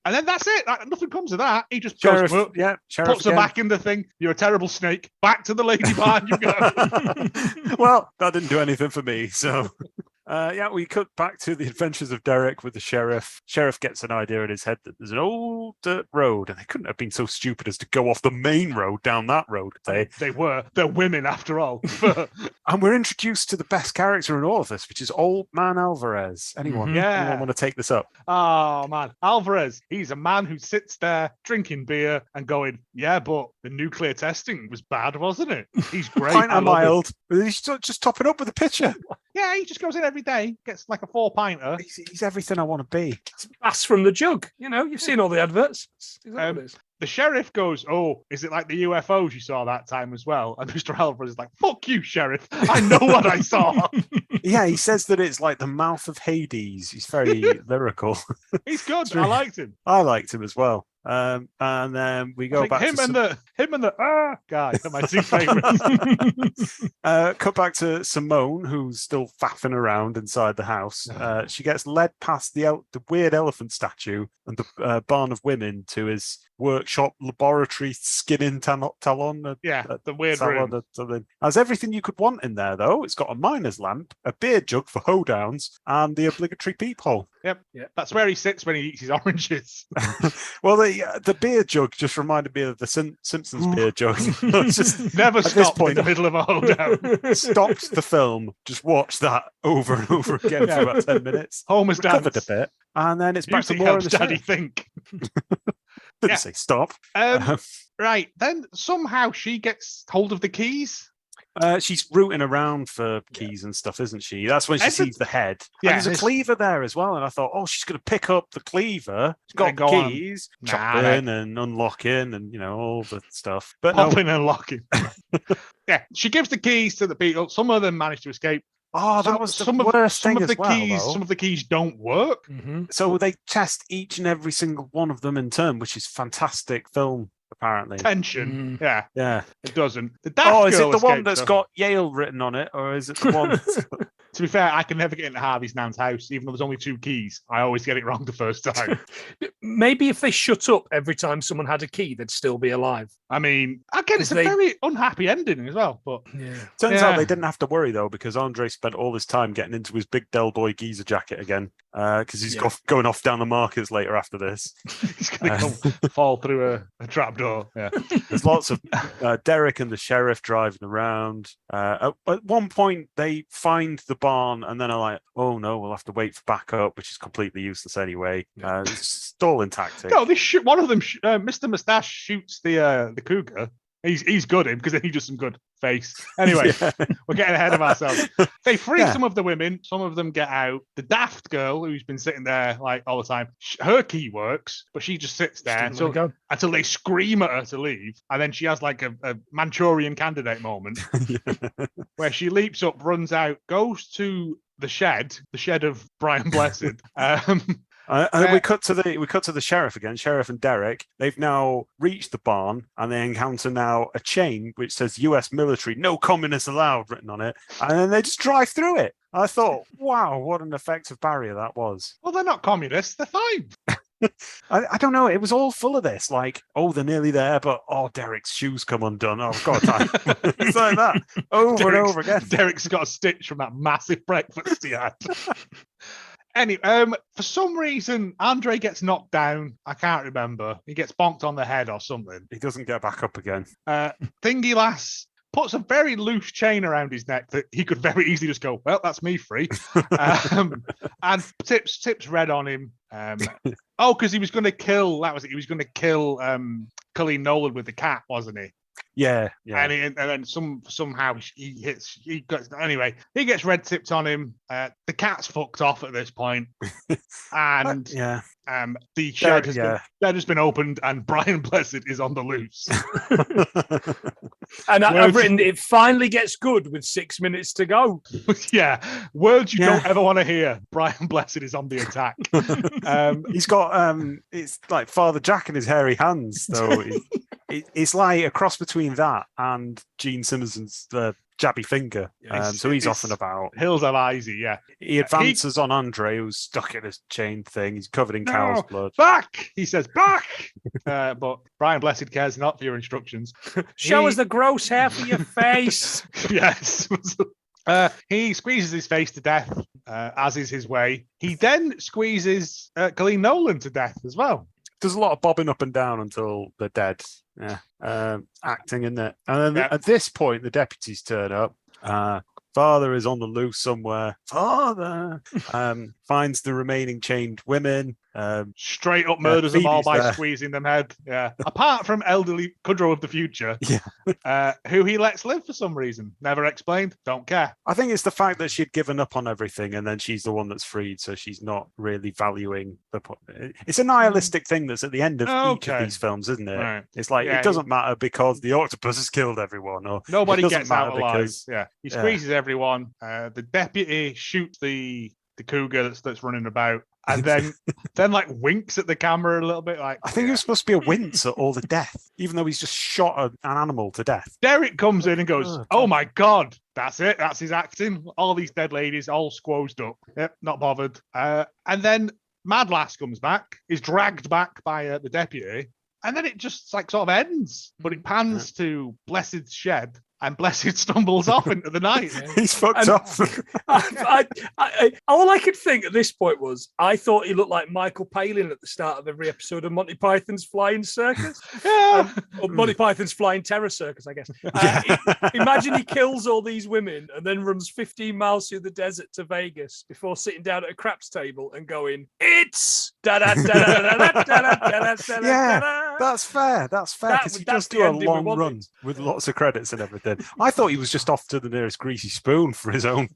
And then that's it. Nothing comes of that. He just Sheriff, goes, Sheriff puts her again. back in the thing. You're a terrible snake. Back to the lady bar you go. Well, that didn't do anything for me. So, we cut back to the adventures of Derek with the sheriff. Sheriff gets an idea in his head that there's an old dirt road, and they couldn't have been so stupid as to go off the main road down that road. They're women after all. And we're introduced to the best character in all of this, which is Old Man Alvarez. Anyone want to take this up? Oh man, Alvarez. He's a man who sits there drinking beer and going, "Yeah, but the nuclear testing was bad, wasn't it?" He's great. Pint I and love him. mild. He's just topping up with a pitcher. Yeah, he just goes in every day, gets like a 4-pinter. He's everything I want to be. Pass from the jug. You've seen all the adverts. Is that what it is? The sheriff goes, "Oh, is it like the UFOs you saw that time as well?" And Mr. Alvarez is like, "Fuck you, sheriff. I know what I saw." Yeah, he says that it's like the mouth of Hades. He's very lyrical. He's good. I liked him. I liked him as well. And then we go back him to and the guy are my 2 favorites. cut back to Simone, who's still faffing around inside the house. She gets led past the weird elephant statue and the barn of women to his workshop laboratory skinning talon. The weird salon room. something. Has everything you could want in there, though. It's got a miner's lamp, a beer jug for hoedowns, and the obligatory peephole. Yep. That's where he sits when he eats his oranges. Well, the beer jug just reminded me of the Simpsons beer jug. It's just Never at this stopped in point, the middle of a hoedown. stopped the film, just watched that over and over again for about 10 minutes. Homer's Recovered dance. a bit, and then it's back to Music more of helps the Daddy sheriff. think. Didn't say stop. Right. Then somehow she gets hold of the keys. She's rooting around for keys and stuff, isn't she? That's when she sees the head. Yeah, and there's a cleaver there as well. And I thought, oh, she's going to pick up the cleaver. She's got Go on. keys, Nah, chopping and unlocking and, all the stuff. But no. Popping and locking. Yeah. She gives the keys to the people. Some of them manage to escape. Oh, that was the worst thing as well, though. Some of the keys don't work. So they test each and every single one of them in turn, which is fantastic film apparently. tension. Yeah, Yeah. it doesn't. The daft Is it girl the one escapes, that's though. got Yale written on it, or is it the one? To be fair, I can never get into Harvey's nan's house, even though there's only 2 keys. I always get it wrong the first time. Maybe if they shut up every time someone had a key, they'd still be alive. I mean, again, it's a They- very unhappy ending as well. But Yeah. Turns out they didn't have to worry though, because Andre spent all his time getting into his big Del Boy geezer jacket again, because he's going off down the markets later after this. he's going to fall through a trapdoor. Yeah. There's lots of Derek and the sheriff driving around. At one point, they find the barn and then are like, "Oh no, we'll have to wait for backup," which is completely useless anyway. Stalling tactic. No, they shoot one of them. Mr. Mustache shoots the cougar. He's good in because then he does some good face. Anyway, we're getting ahead of ourselves. They free some of the women. Some of them get out. The daft girl who's been sitting there like all the time, her key works, but she just sits there until they scream at her to leave. And then she has like a Manchurian Candidate moment where she leaps up, runs out, goes to the shed of Brian Blessed. And we cut to the sheriff again. Sheriff and Derek. They've now reached the barn, and they encounter now a chain which says "U.S. military, no communists allowed" written on it, and then they just drive through it. I thought, wow, what an effective barrier that was. Well, they're not communists. They're fine. I don't know. It was all full of this, like, oh, they're nearly there, but Derek's shoes come undone. Oh God, it's like that over and over again. Derek's got a stitch from that massive breakfast he had. Anyway, for some reason, Andre gets knocked down. I can't remember. He gets bonked on the head or something. He doesn't get back up again. Thingy Lass puts a very loose chain around his neck that he could very easily just go, "Well, that's me free." And tips red on him. Because he was going to kill. That was it. He was going to kill Colleen Nolan with the cat, wasn't he? Yeah. And then somehow he gets red tipped on him. The cat's fucked off at this point, and the shed has been opened, and Brian Blessed is on the loose. And I've written it finally gets good with 6 minutes to go. Yeah, words you don't ever want to hear. Brian Blessed is on the attack. He's got it's like Father Jack in his hairy hands, though. It's like a cross between that and Gene Simmons's jabby finger. So he's off and about. Hills of Izzy, yeah. He advances on Andre, who's stuck in his chain thing. He's covered in cow's blood. Back! He says, back! But Brian Blessed cares not for your instructions. Show us the gross hair for your face. Yes. He squeezes his face to death, as is his way. He then squeezes Colleen Nolan to death as well. There's a lot of bobbing up and down until they're dead. Yeah. Acting in it. And then at this point, the deputies turn up. Father is on the loose somewhere. Father finds the remaining chained women. Straight up murders them all by squeezing them head. Yeah. Apart from elderly Kudrow of the future, who he lets live for some reason. Never explained. Don't care. I think it's the fact that she'd given up on everything and then she's the one that's freed, so she's not really valuing the. It's a nihilistic thing that's at the end of each of these films, isn't it? Right. It's like it doesn't matter because the octopus has killed everyone, or nobody gets out alive. He squeezes everyone. The deputy shoots the cougar that's running about, and then like winks at the camera a little bit. Like, I think it was supposed to be a wince at all the death, even though he's just shot an animal to death. Derek comes in and goes, "Oh my God, that's it. That's his acting. All these dead ladies, all squozed up. Yep, not bothered." And then Mad Lass comes back, is dragged back by the deputy, and then it just like sort of ends. But it pans to Blessed's shed. And Blessed stumbles off into the night. He's fucked up. All I could think at this point was, I thought he looked like Michael Palin at the start of every episode of Monty Python's Flying Circus. Or Monty Python's Flying Terror Circus, I guess. Imagine he kills all these women and then runs 15 miles through the desert to Vegas before sitting down at a craps table and going, "It's da-da, da-da, da-da, da-da, yeah, that's fair. That's fair, because he does do a long run with lots of credits and everything. I thought he was just off to the nearest greasy spoon for his own.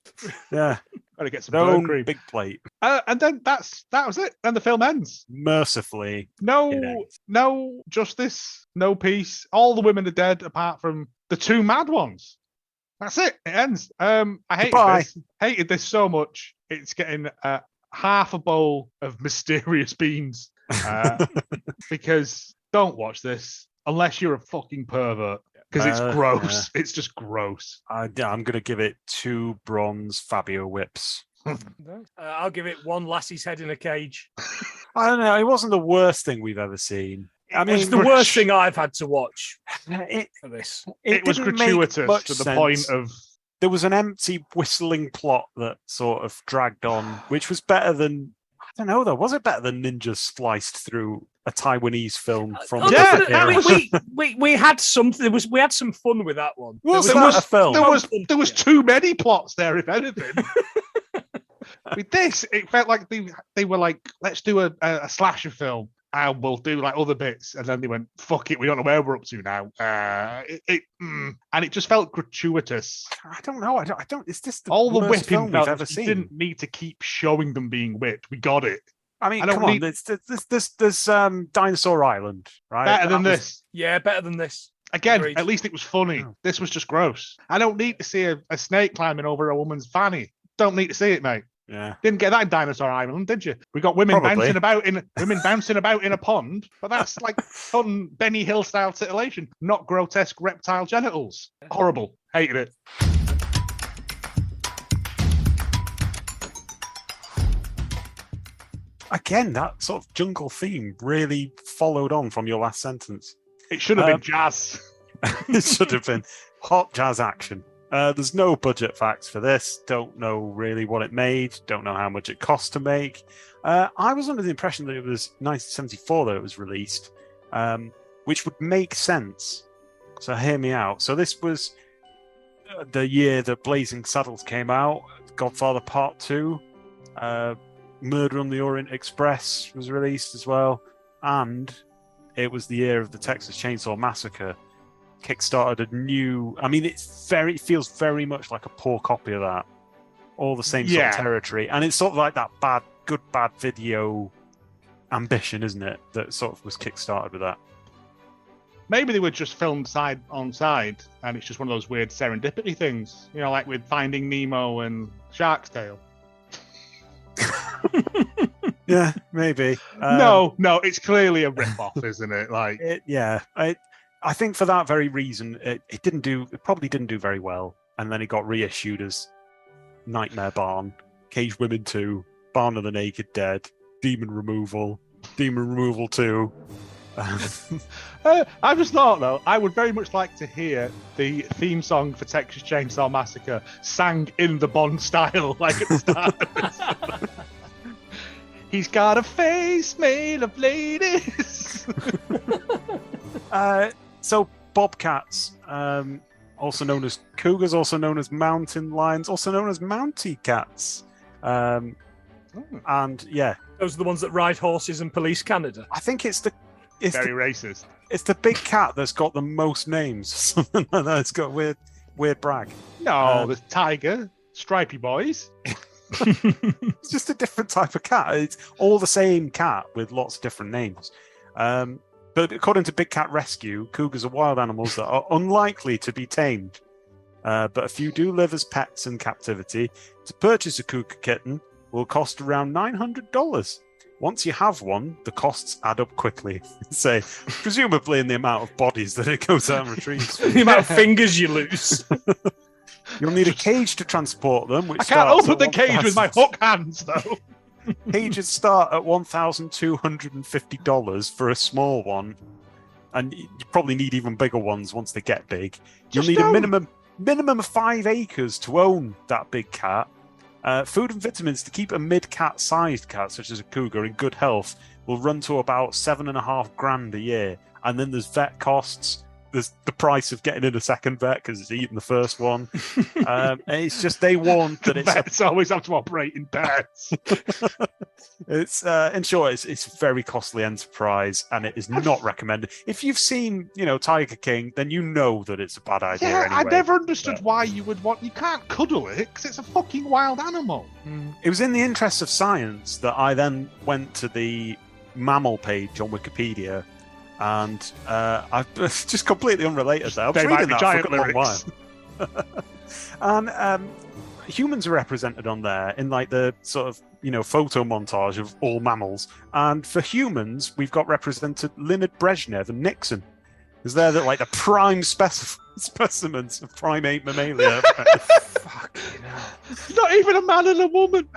Yeah. Gotta get some cream. Big plate. And then that was it. And the film ends. Mercifully. No justice, no peace. All the women are dead apart from the 2 mad ones. That's it. It ends. I hated this so much. It's getting half a bowl of mysterious beans. Because don't watch this. unless you're a fucking pervert, because it's gross. It's just gross. I'm going to give it 2 bronze Fabio whips. I'll give it 1 lassie's head in a cage. I don't know. It wasn't the worst thing we've ever seen. I mean, It's the worst thing I've had to watch for this. It was didn't gratuitous make much to the sense. point of... There was an empty whistling plot that sort of dragged on, which was better than... I don't know, though. Was it better than ninjas spliced through a Taiwanese film from... We had something. We had some fun with that one. Was that a film? There was too many plots there, if anything. With this, it felt like they were like, let's do a slasher film and we'll do like other bits. And then they went, fuck it, we don't know where we're up to now. And it just felt gratuitous. I don't know. I don't. Is this the all the worst whipping film we've ever you seen? didn't need to keep showing them being whipped. We got it. I mean, I don't come on. need- There's Dinosaur Island, right? Better than That was- this. Yeah, better than this. Again, Agreed. at least it was funny. Oh. This was just gross. I don't need to see a snake climbing over a woman's fanny. Don't need to see it, mate. Yeah. Didn't get that in Dinosaur Island, did you? We got women Probably. bouncing about in a pond, but that's like fun Benny Hill style titillation, not grotesque reptile genitals. Horrible. Hated it. Again, that sort of jungle theme really followed on from your last sentence. It should have been jazz. It should have been hot jazz action. There's no budget facts for this. Don't know really what it made. Don't know how much it cost to make. I was under the impression that it was 1974 that it was released, which would make sense. So hear me out. So this was the year that Blazing Saddles came out, Godfather Part 2, Murder on the Orient Express was released as well, and it was the year of the Texas Chainsaw Massacre. Kickstarted a new... I mean, it feels very much like a poor copy of that. All the same sort of territory. And it's sort of like that good bad video ambition, isn't it? That sort of was kickstarted with that. Maybe they were just filmed side on side, and it's just one of those weird serendipity things. You know, like with Finding Nemo and Shark's Tale. Yeah, maybe. No, it's clearly a rip-off, isn't it? Like, I think for that very reason, it probably didn't do very well, and then it got reissued as Nightmare Barn, Caged Women 2, Barn of the Naked Dead, Demon Removal 2. I just thought, though, I would very much like to hear the theme song for Texas Chainsaw Massacre sang in the Bond style, like at the start. He's got a face made of ladies. So bobcats, also known as cougars, also known as mountain lions, also known as Mountie cats. And yeah, those are the ones that ride horses and police Canada. I think it's very racist. It's the big cat that's got the most names. Something like that. It's got weird brag. No, the tiger, stripy boys. It's just a different type of cat. It's all the same cat with lots of different names. But according to Big Cat Rescue, cougars are wild animals that are unlikely to be tamed. But a few do live as pets in captivity. To purchase a cougar kitten will cost around $900. Once you have one, the costs add up quickly. Say, presumably in the amount of bodies that it goes out and retrieves. The amount of fingers you lose. You'll need a cage to transport them. Which I can't open the cage with my hook hands, though. Cages start at $1,250 for a small one, and you probably need even bigger ones once they get big. You'll need a minimum of 5 acres to own that big cat. Food and vitamins to keep a mid-cat sized cat, such as a cougar, in good health will run to about $7,500 a year. And then there's vet costs. There's the price of getting in a second vet because it's eaten the first one. And it's just they want that vets always have to operate in pairs. It's in short, it's a very costly enterprise, and it is not recommended. If you've seen, Tiger King, then you know that it's a bad idea. Yeah, anyway. I never understood why you would want. You can't cuddle it because it's a fucking wild animal. It was in the interests of science that I then went to the mammal page on Wikipedia. And I've just completely unrelated there. I was reading that for a long while. And humans are represented on there in like the sort of photo montage of all mammals. And for humans, we've got represented Leonid Brezhnev and Nixon. because they're like the prime specimens of primate mammalia. Fucking hell. Not even a man and a woman.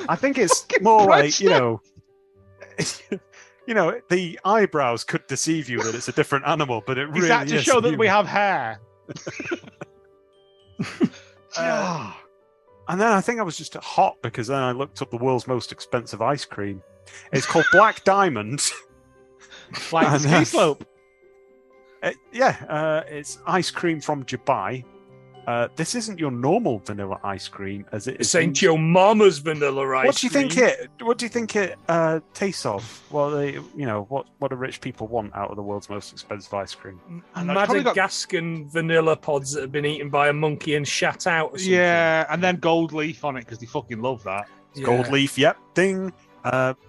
I think it's Fucking more like, pressure. the eyebrows could deceive you that it's a different animal, but it really Is that to is show that human. we have hair? And then I think I was just hot because then I looked up the world's most expensive ice cream. It's called Black Diamond. Like the And, ski slope. It's ice cream from Dubai. This isn't your normal vanilla ice cream, as it is. This ain't your mama's vanilla ice What do you think cream. What do you think it tastes of? Well, what do rich people want out of the world's most expensive ice cream? I know, it's probably got- Madagascan vanilla pods that have been eaten by a monkey and shat out or something. Yeah, and then gold leaf on it because they fucking love that. Yeah. Gold leaf, yep, ding.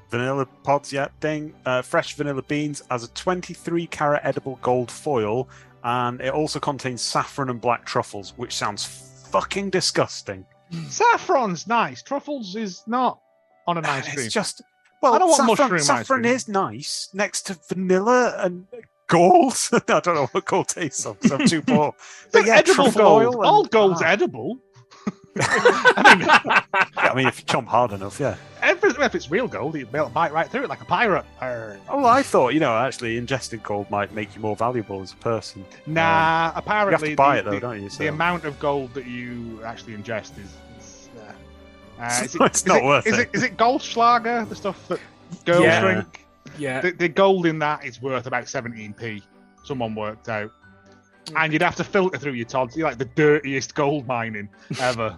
Vanilla pods, yep, ding. Fresh vanilla beans as a 23-carat edible gold foil, and it also contains saffron and black truffles, which sounds fucking disgusting. Saffron's nice. Truffles is not on an ice cream. It's just I don't want saffron, mushroom ice saffron cream. is nice next to vanilla and gold. I don't know what gold tastes of, so I'm too poor. But edible truffle gold. oil and- All gold's edible. I I mean, if you chomp hard enough, yeah. mean, if it's real gold, you'd be able to bite right through it like a pirate. Arr. Oh, well, I thought, actually ingesting gold might make you more valuable as a person. Nah, You have apparently to buy it, the, though, don't you? the So. amount of gold that you actually ingest is It's not worth it. Is it Goldschlager, the stuff that girls Yeah. drink? Yeah. The gold in that is worth about 17p. Someone worked out. And you'd have to filter through your Tods. You're like the dirtiest gold mining ever.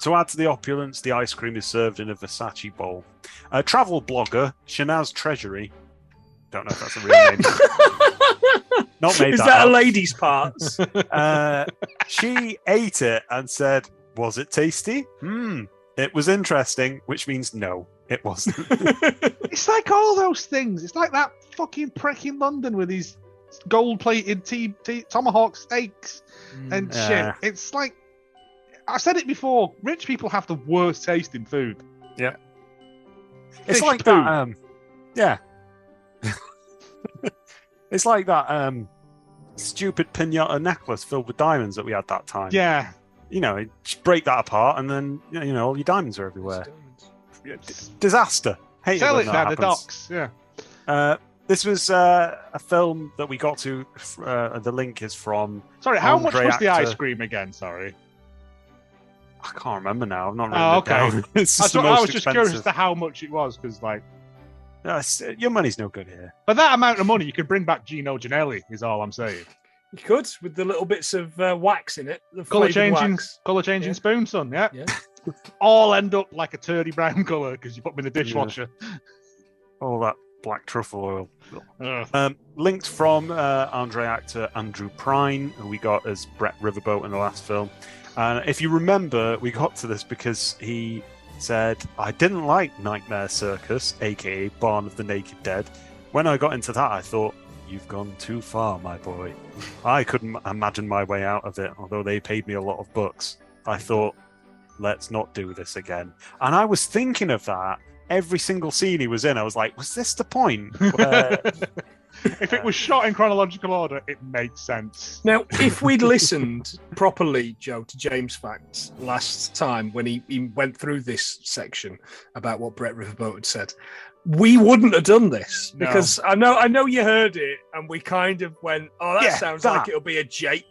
To add to the opulence, the ice cream is served in a Versace bowl. A travel blogger, Shanaz Treasury, don't know if that's a real name. Not made Is that that up. a lady's parts? She ate it and said, "Was it tasty? It was interesting," which means no, it wasn't. It's like all those things. It's like that fucking prick in London with these gold-plated tomahawk steaks and Yeah. shit. It's like, I said it before, rich people have the worst taste in food. Yeah. It's Fish like poo. that. Yeah. It's like that stupid pinata necklace filled with diamonds that we had that time. Yeah. Just break that apart and then all your diamonons are everywhere. Disaster. Hate Sell it it when down that the happens. docks. Yeah. This was a film that we got to. The link is from. Sorry, how much Andre was the actor. ice cream again? Sorry. I can't remember now. I've not written Oh, it okay. down. It's I just the was most just curious as expensive. to how much it was, because like, Your money's no good here. for that amount of money, you could bring back Gino Ginelli. Is all I'm saying. You could, with the little bits of wax in it. The Color flavoured changing, wax. color changing Yeah. spoon, son. Yeah. Yeah. All end up like a turdy brown color because you put them in the dishwasher. All that black truffle oil. Ugh. Linked from Andre actor Andrew Prine, who we got as Brett Riverboat in the last film. And if you remember, we got to this because he said, "I didn't like Nightmare Circus, aka Barn of the Naked Dead. When I got into that, I thought, you've gone too far, my boy. I couldn't imagine my way out of it, although they paid me a lot of bucks. I thought, let's not do this again." And I was thinking of that every single scene he was in. I was like, was this the point? Where... If it was shot in chronological order, it makes sense. Now, if we'd listened properly, Joe, to James Facts last time when he went through this section about what Brett Riverboat had said, we wouldn't have done this No. because I know you heard it and we kind of went, "Oh, that Yeah, sounds that. like it'll be a jape."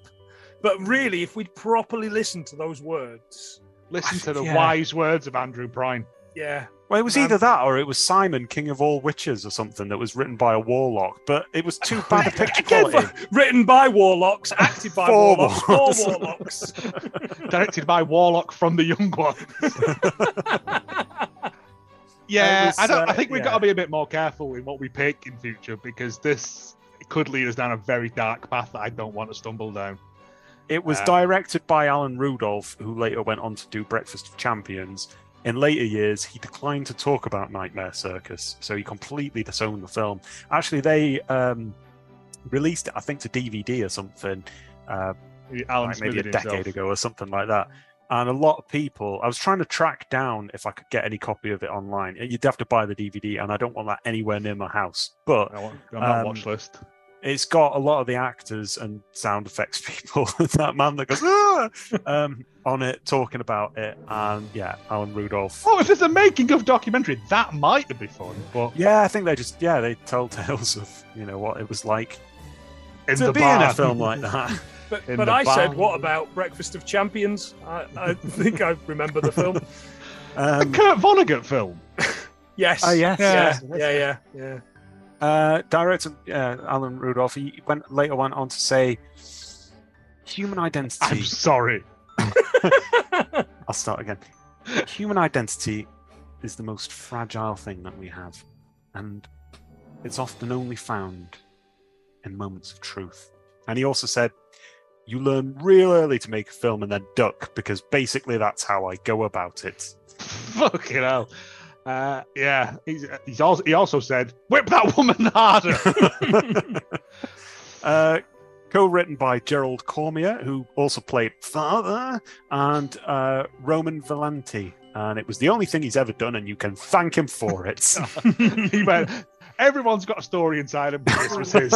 But really, if we'd properly listened to those words, Listen to the Yeah. wise words of Andrew Prine. yeah, Well, it was either that or it was Simon, King of All Witches, or something that was written by a warlock, but it was too bad a picture quality. written by warlocks, acted by For warlocks, for warlocks. warlocks. Directed by Warlock from the Young Ones. Yeah, It was, I think we've yeah. got to be a bit more careful in what we pick in future because this could lead us down a very dark path that I don't want to stumble down. It was directed by Alan Rudolph, who later went on to do Breakfast of Champions. In later years, he declined to talk about Nightmare Circus, so he completely disowned the film. Actually, they released it, I think, to DVD or something, Alan like maybe a smothered decade himself. ago or something like that. And a lot of people, I was trying to track down if I could get any copy of it online. You'd have to buy the DVD, and I don't want that anywhere near my house. But I'm not watch list. it's got a lot of the actors and sound effects people. That man that goes on it, talking about it, and Alan Rudolph. Oh, if there's a making of documentary, that might be fun. But Yeah, I think they tell tales of what it was like in to the be in barn. a film like that. But I said, what about Breakfast of Champions? I think I remember the film. A Kurt Vonnegut film. Yes. Yes. Yeah. Director Alan Rudolph, he later went on to say, human identity. I'm sorry. I'll start again. Human identity is the most fragile thing that we have, and it's often only found in moments of truth. And he also said, you learn real early to make a film and then duck, because basically that's how I go about it. Fucking hell. He also said, whip that woman harder. Co-written by Gerald Cormier, who also played Father, and Roman Valenti. And it was the only thing he's ever done, and you can thank him for it. He went, everyone's got a story inside him, but this was his.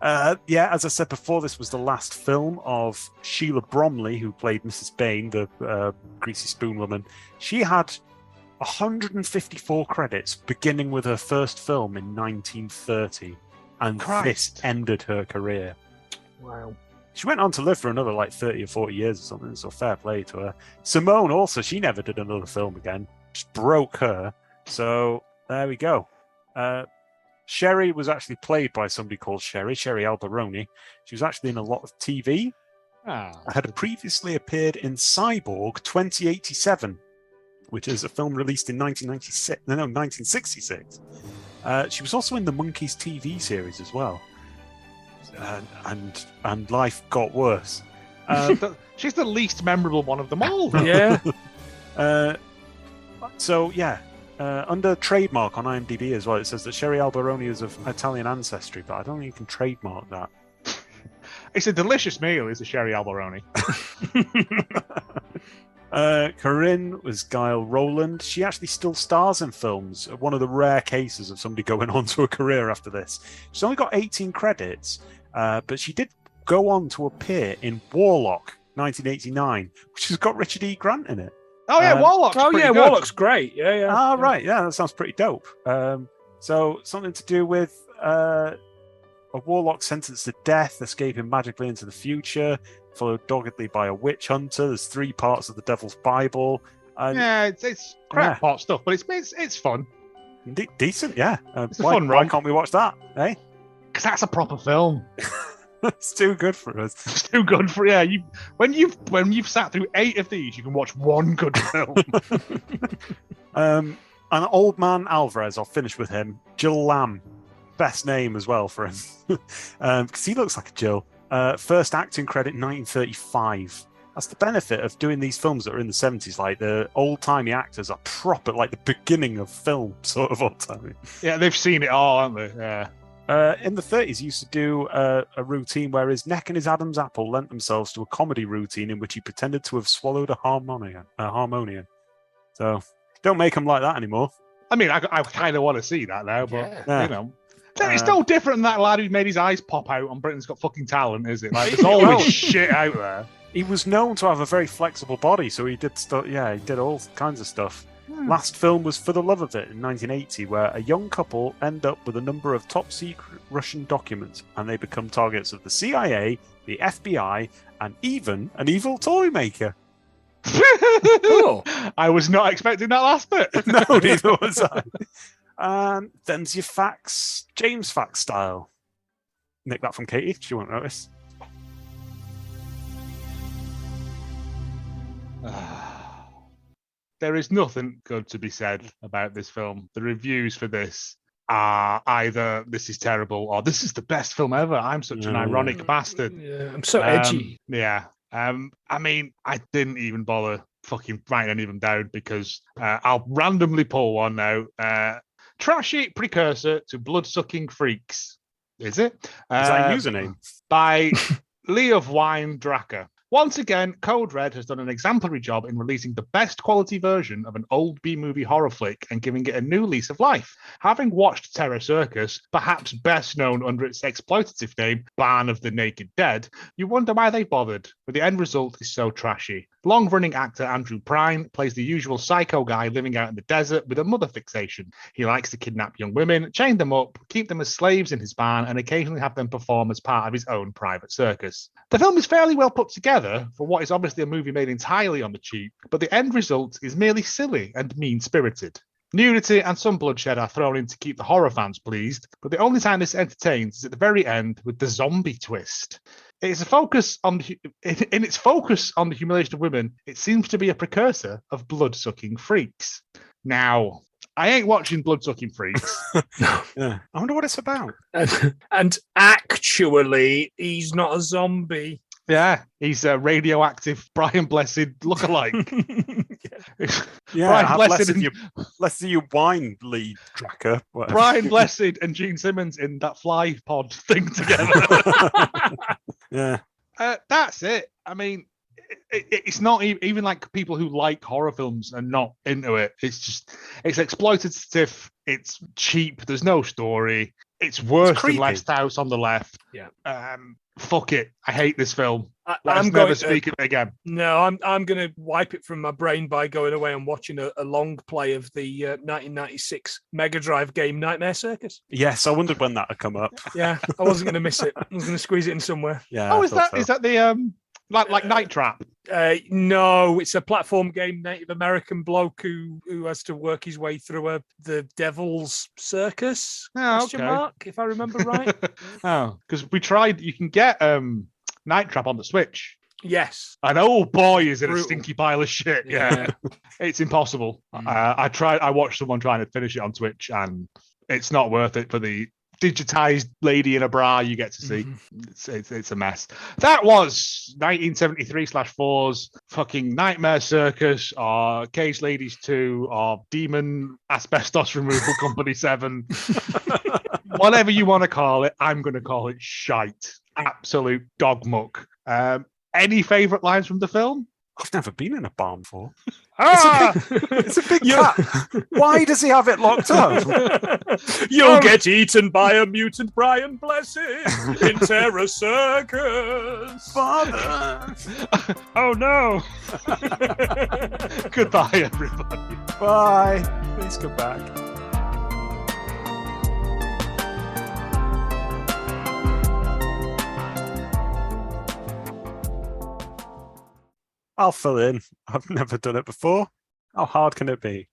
As I said before, this was the last film of Sheila Bromley, who played Mrs. Bain, the greasy spoon woman. She had 154 credits, beginning with her first film in 1930, and this ended her career. Wow. She went on to live for another 30 or 40 years or something, so fair play to her. Simone also, she never did another film again. Just broke her. So there we go. Sherry was actually played by somebody called Sherry Alberoni. She was actually in a lot of TV. Had previously appeared in Cyborg 2087, which is a film released in 1966. She was also in the Monkeys TV series as well. And life got worse. She's the least memorable one of them all. Yeah. Under trademark on IMDb as well, it says that Sherry Alberoni is of Italian ancestry, but I don't think you can trademark that. It's a delicious meal, is a Sherry Alberoni. Corinne was Gail Rowland. She actually still stars in films. One of the rare cases of somebody going on to a career after this. She's only got 18 credits, but she did go on to appear in Warlock 1989, which has got Richard E. Grant in it. Oh yeah, Warlock's pretty good. Warlock's great. Yeah. Right. Yeah, that sounds pretty dope. So something to do with a warlock sentenced to death, escaping magically into the future, followed doggedly by a witch hunter. There's 3 parts of the Devil's Bible. It's crackpot stuff, but it's fun. Decent, yeah. It's a fun run. Why can't we watch that? Eh? Because that's a proper film. It's too good for us. It's too good for when you've sat through 8 of these, you can watch one good film. And Old Man Alvarez, I'll finish with him. Jill Lamb, best name as well for him, because he looks like a Jill. First acting credit 1935. That's the benefit of doing these films that are in the 70s. Like the old-timey actors are proper, like the beginning of film, sort of old-timey. Yeah, they've seen it all, haven't they? Yeah. In the 30s, he used to do a routine where his neck and his Adam's apple lent themselves to a comedy routine in which he pretended to have swallowed a harmonium. So don't make him like that anymore. I mean, I kind of want to see that now, but it's no different than that lad who made his eyes pop out on Britain's Got Fucking Talent, is it? Like, there's always shit out there. He was known to have a very flexible body, so he did stuff. Yeah, he did all kinds of stuff. Last film was For the Love of It in 1980, where a young couple end up with a number of top-secret Russian documents, and they become targets of the CIA, the FBI, and even an evil toy maker. Cool. I was not expecting that last bit. No, neither was I. And then's your facts, James Facts style. Nick that from Katie, she won't notice. There is nothing good to be said about this film. The reviews for this are either this is terrible or this is the best film ever. I'm such an ironic bastard. Yeah, I'm so edgy. I mean, I didn't even bother fucking writing any of them down because I'll randomly pull one now. Trashy precursor to blood-sucking freaks. Is it? Is that a username? By Lee of Wine Dracker. Once again, Code Red has done an exemplary job in releasing the best quality version of an old B-movie horror flick and giving it a new lease of life. Having watched Terror Circus, perhaps best known under its exploitative name, Barn of the Naked Dead, you wonder why they bothered, but the end result is so trashy. Long-running actor Andrew Prine plays the usual psycho guy living out in the desert with a mother fixation. He likes to kidnap young women, chain them up, keep them as slaves in his barn, and occasionally have them perform as part of his own private circus. The film is fairly well put together for what is obviously a movie made entirely on the cheap, but the end result is merely silly and mean-spirited. Nudity and some bloodshed are thrown in to keep the horror fans pleased, but the only time this entertains is at the very end with the zombie twist. In its focus on the humiliation of women, it seems to be a precursor of blood-sucking freaks. Now, I ain't watching blood-sucking freaks. Yeah. I wonder what it's about. And actually, he's not a zombie. Yeah, he's a radioactive Brian Blessed lookalike. Yeah, Brian Blessed let's see you wine lead tracker. Whatever. Brian Blessed and Gene Simmons in that fly pod thing together. Yeah. That's it. I mean, it's not even like people who like horror films and not into it. It's exploitative. It's cheap. There's no story. It's worse than Last House on the Left. Yeah. Fuck it. I hate this film. I'm never speak of it again. No, I'm going to wipe it from my brain by going away and watching a long play of the 1996 Mega Drive game Nightmare Circus. Yes, I wondered when that would come up. Yeah, I wasn't going to miss it. I was going to squeeze it in somewhere. Yeah. Oh, is that the like Night Trap? No, it's a platform game. Native American bloke who has to work his way through the Devil's Circus. Question mark, if I remember right. Oh, because we tried. You can get Night Trap on the Switch. Yes. And oh boy, is it Brutal. a stinky pile of shit. Yeah. It's impossible. I watched someone trying to finish it on Twitch, and it's not worth it for the digitized lady in a bra you get to see. It's a mess. That was 1973/4's fucking Nightmare Circus, or Cage Ladies 2, or Demon Asbestos Removal Company 7. Whatever you want to call it, I'm going to call it shite. Absolute dog muck. Any favourite lines from the film? I've never been in a barn before. It's a big cat. Why does he have it locked up? You'll get eaten by a mutant Brian Blessed in Terror Circus. Father. Oh no. Goodbye, everybody. Bye. Please come back. I'll fill in. I've never done it before. How hard can it be?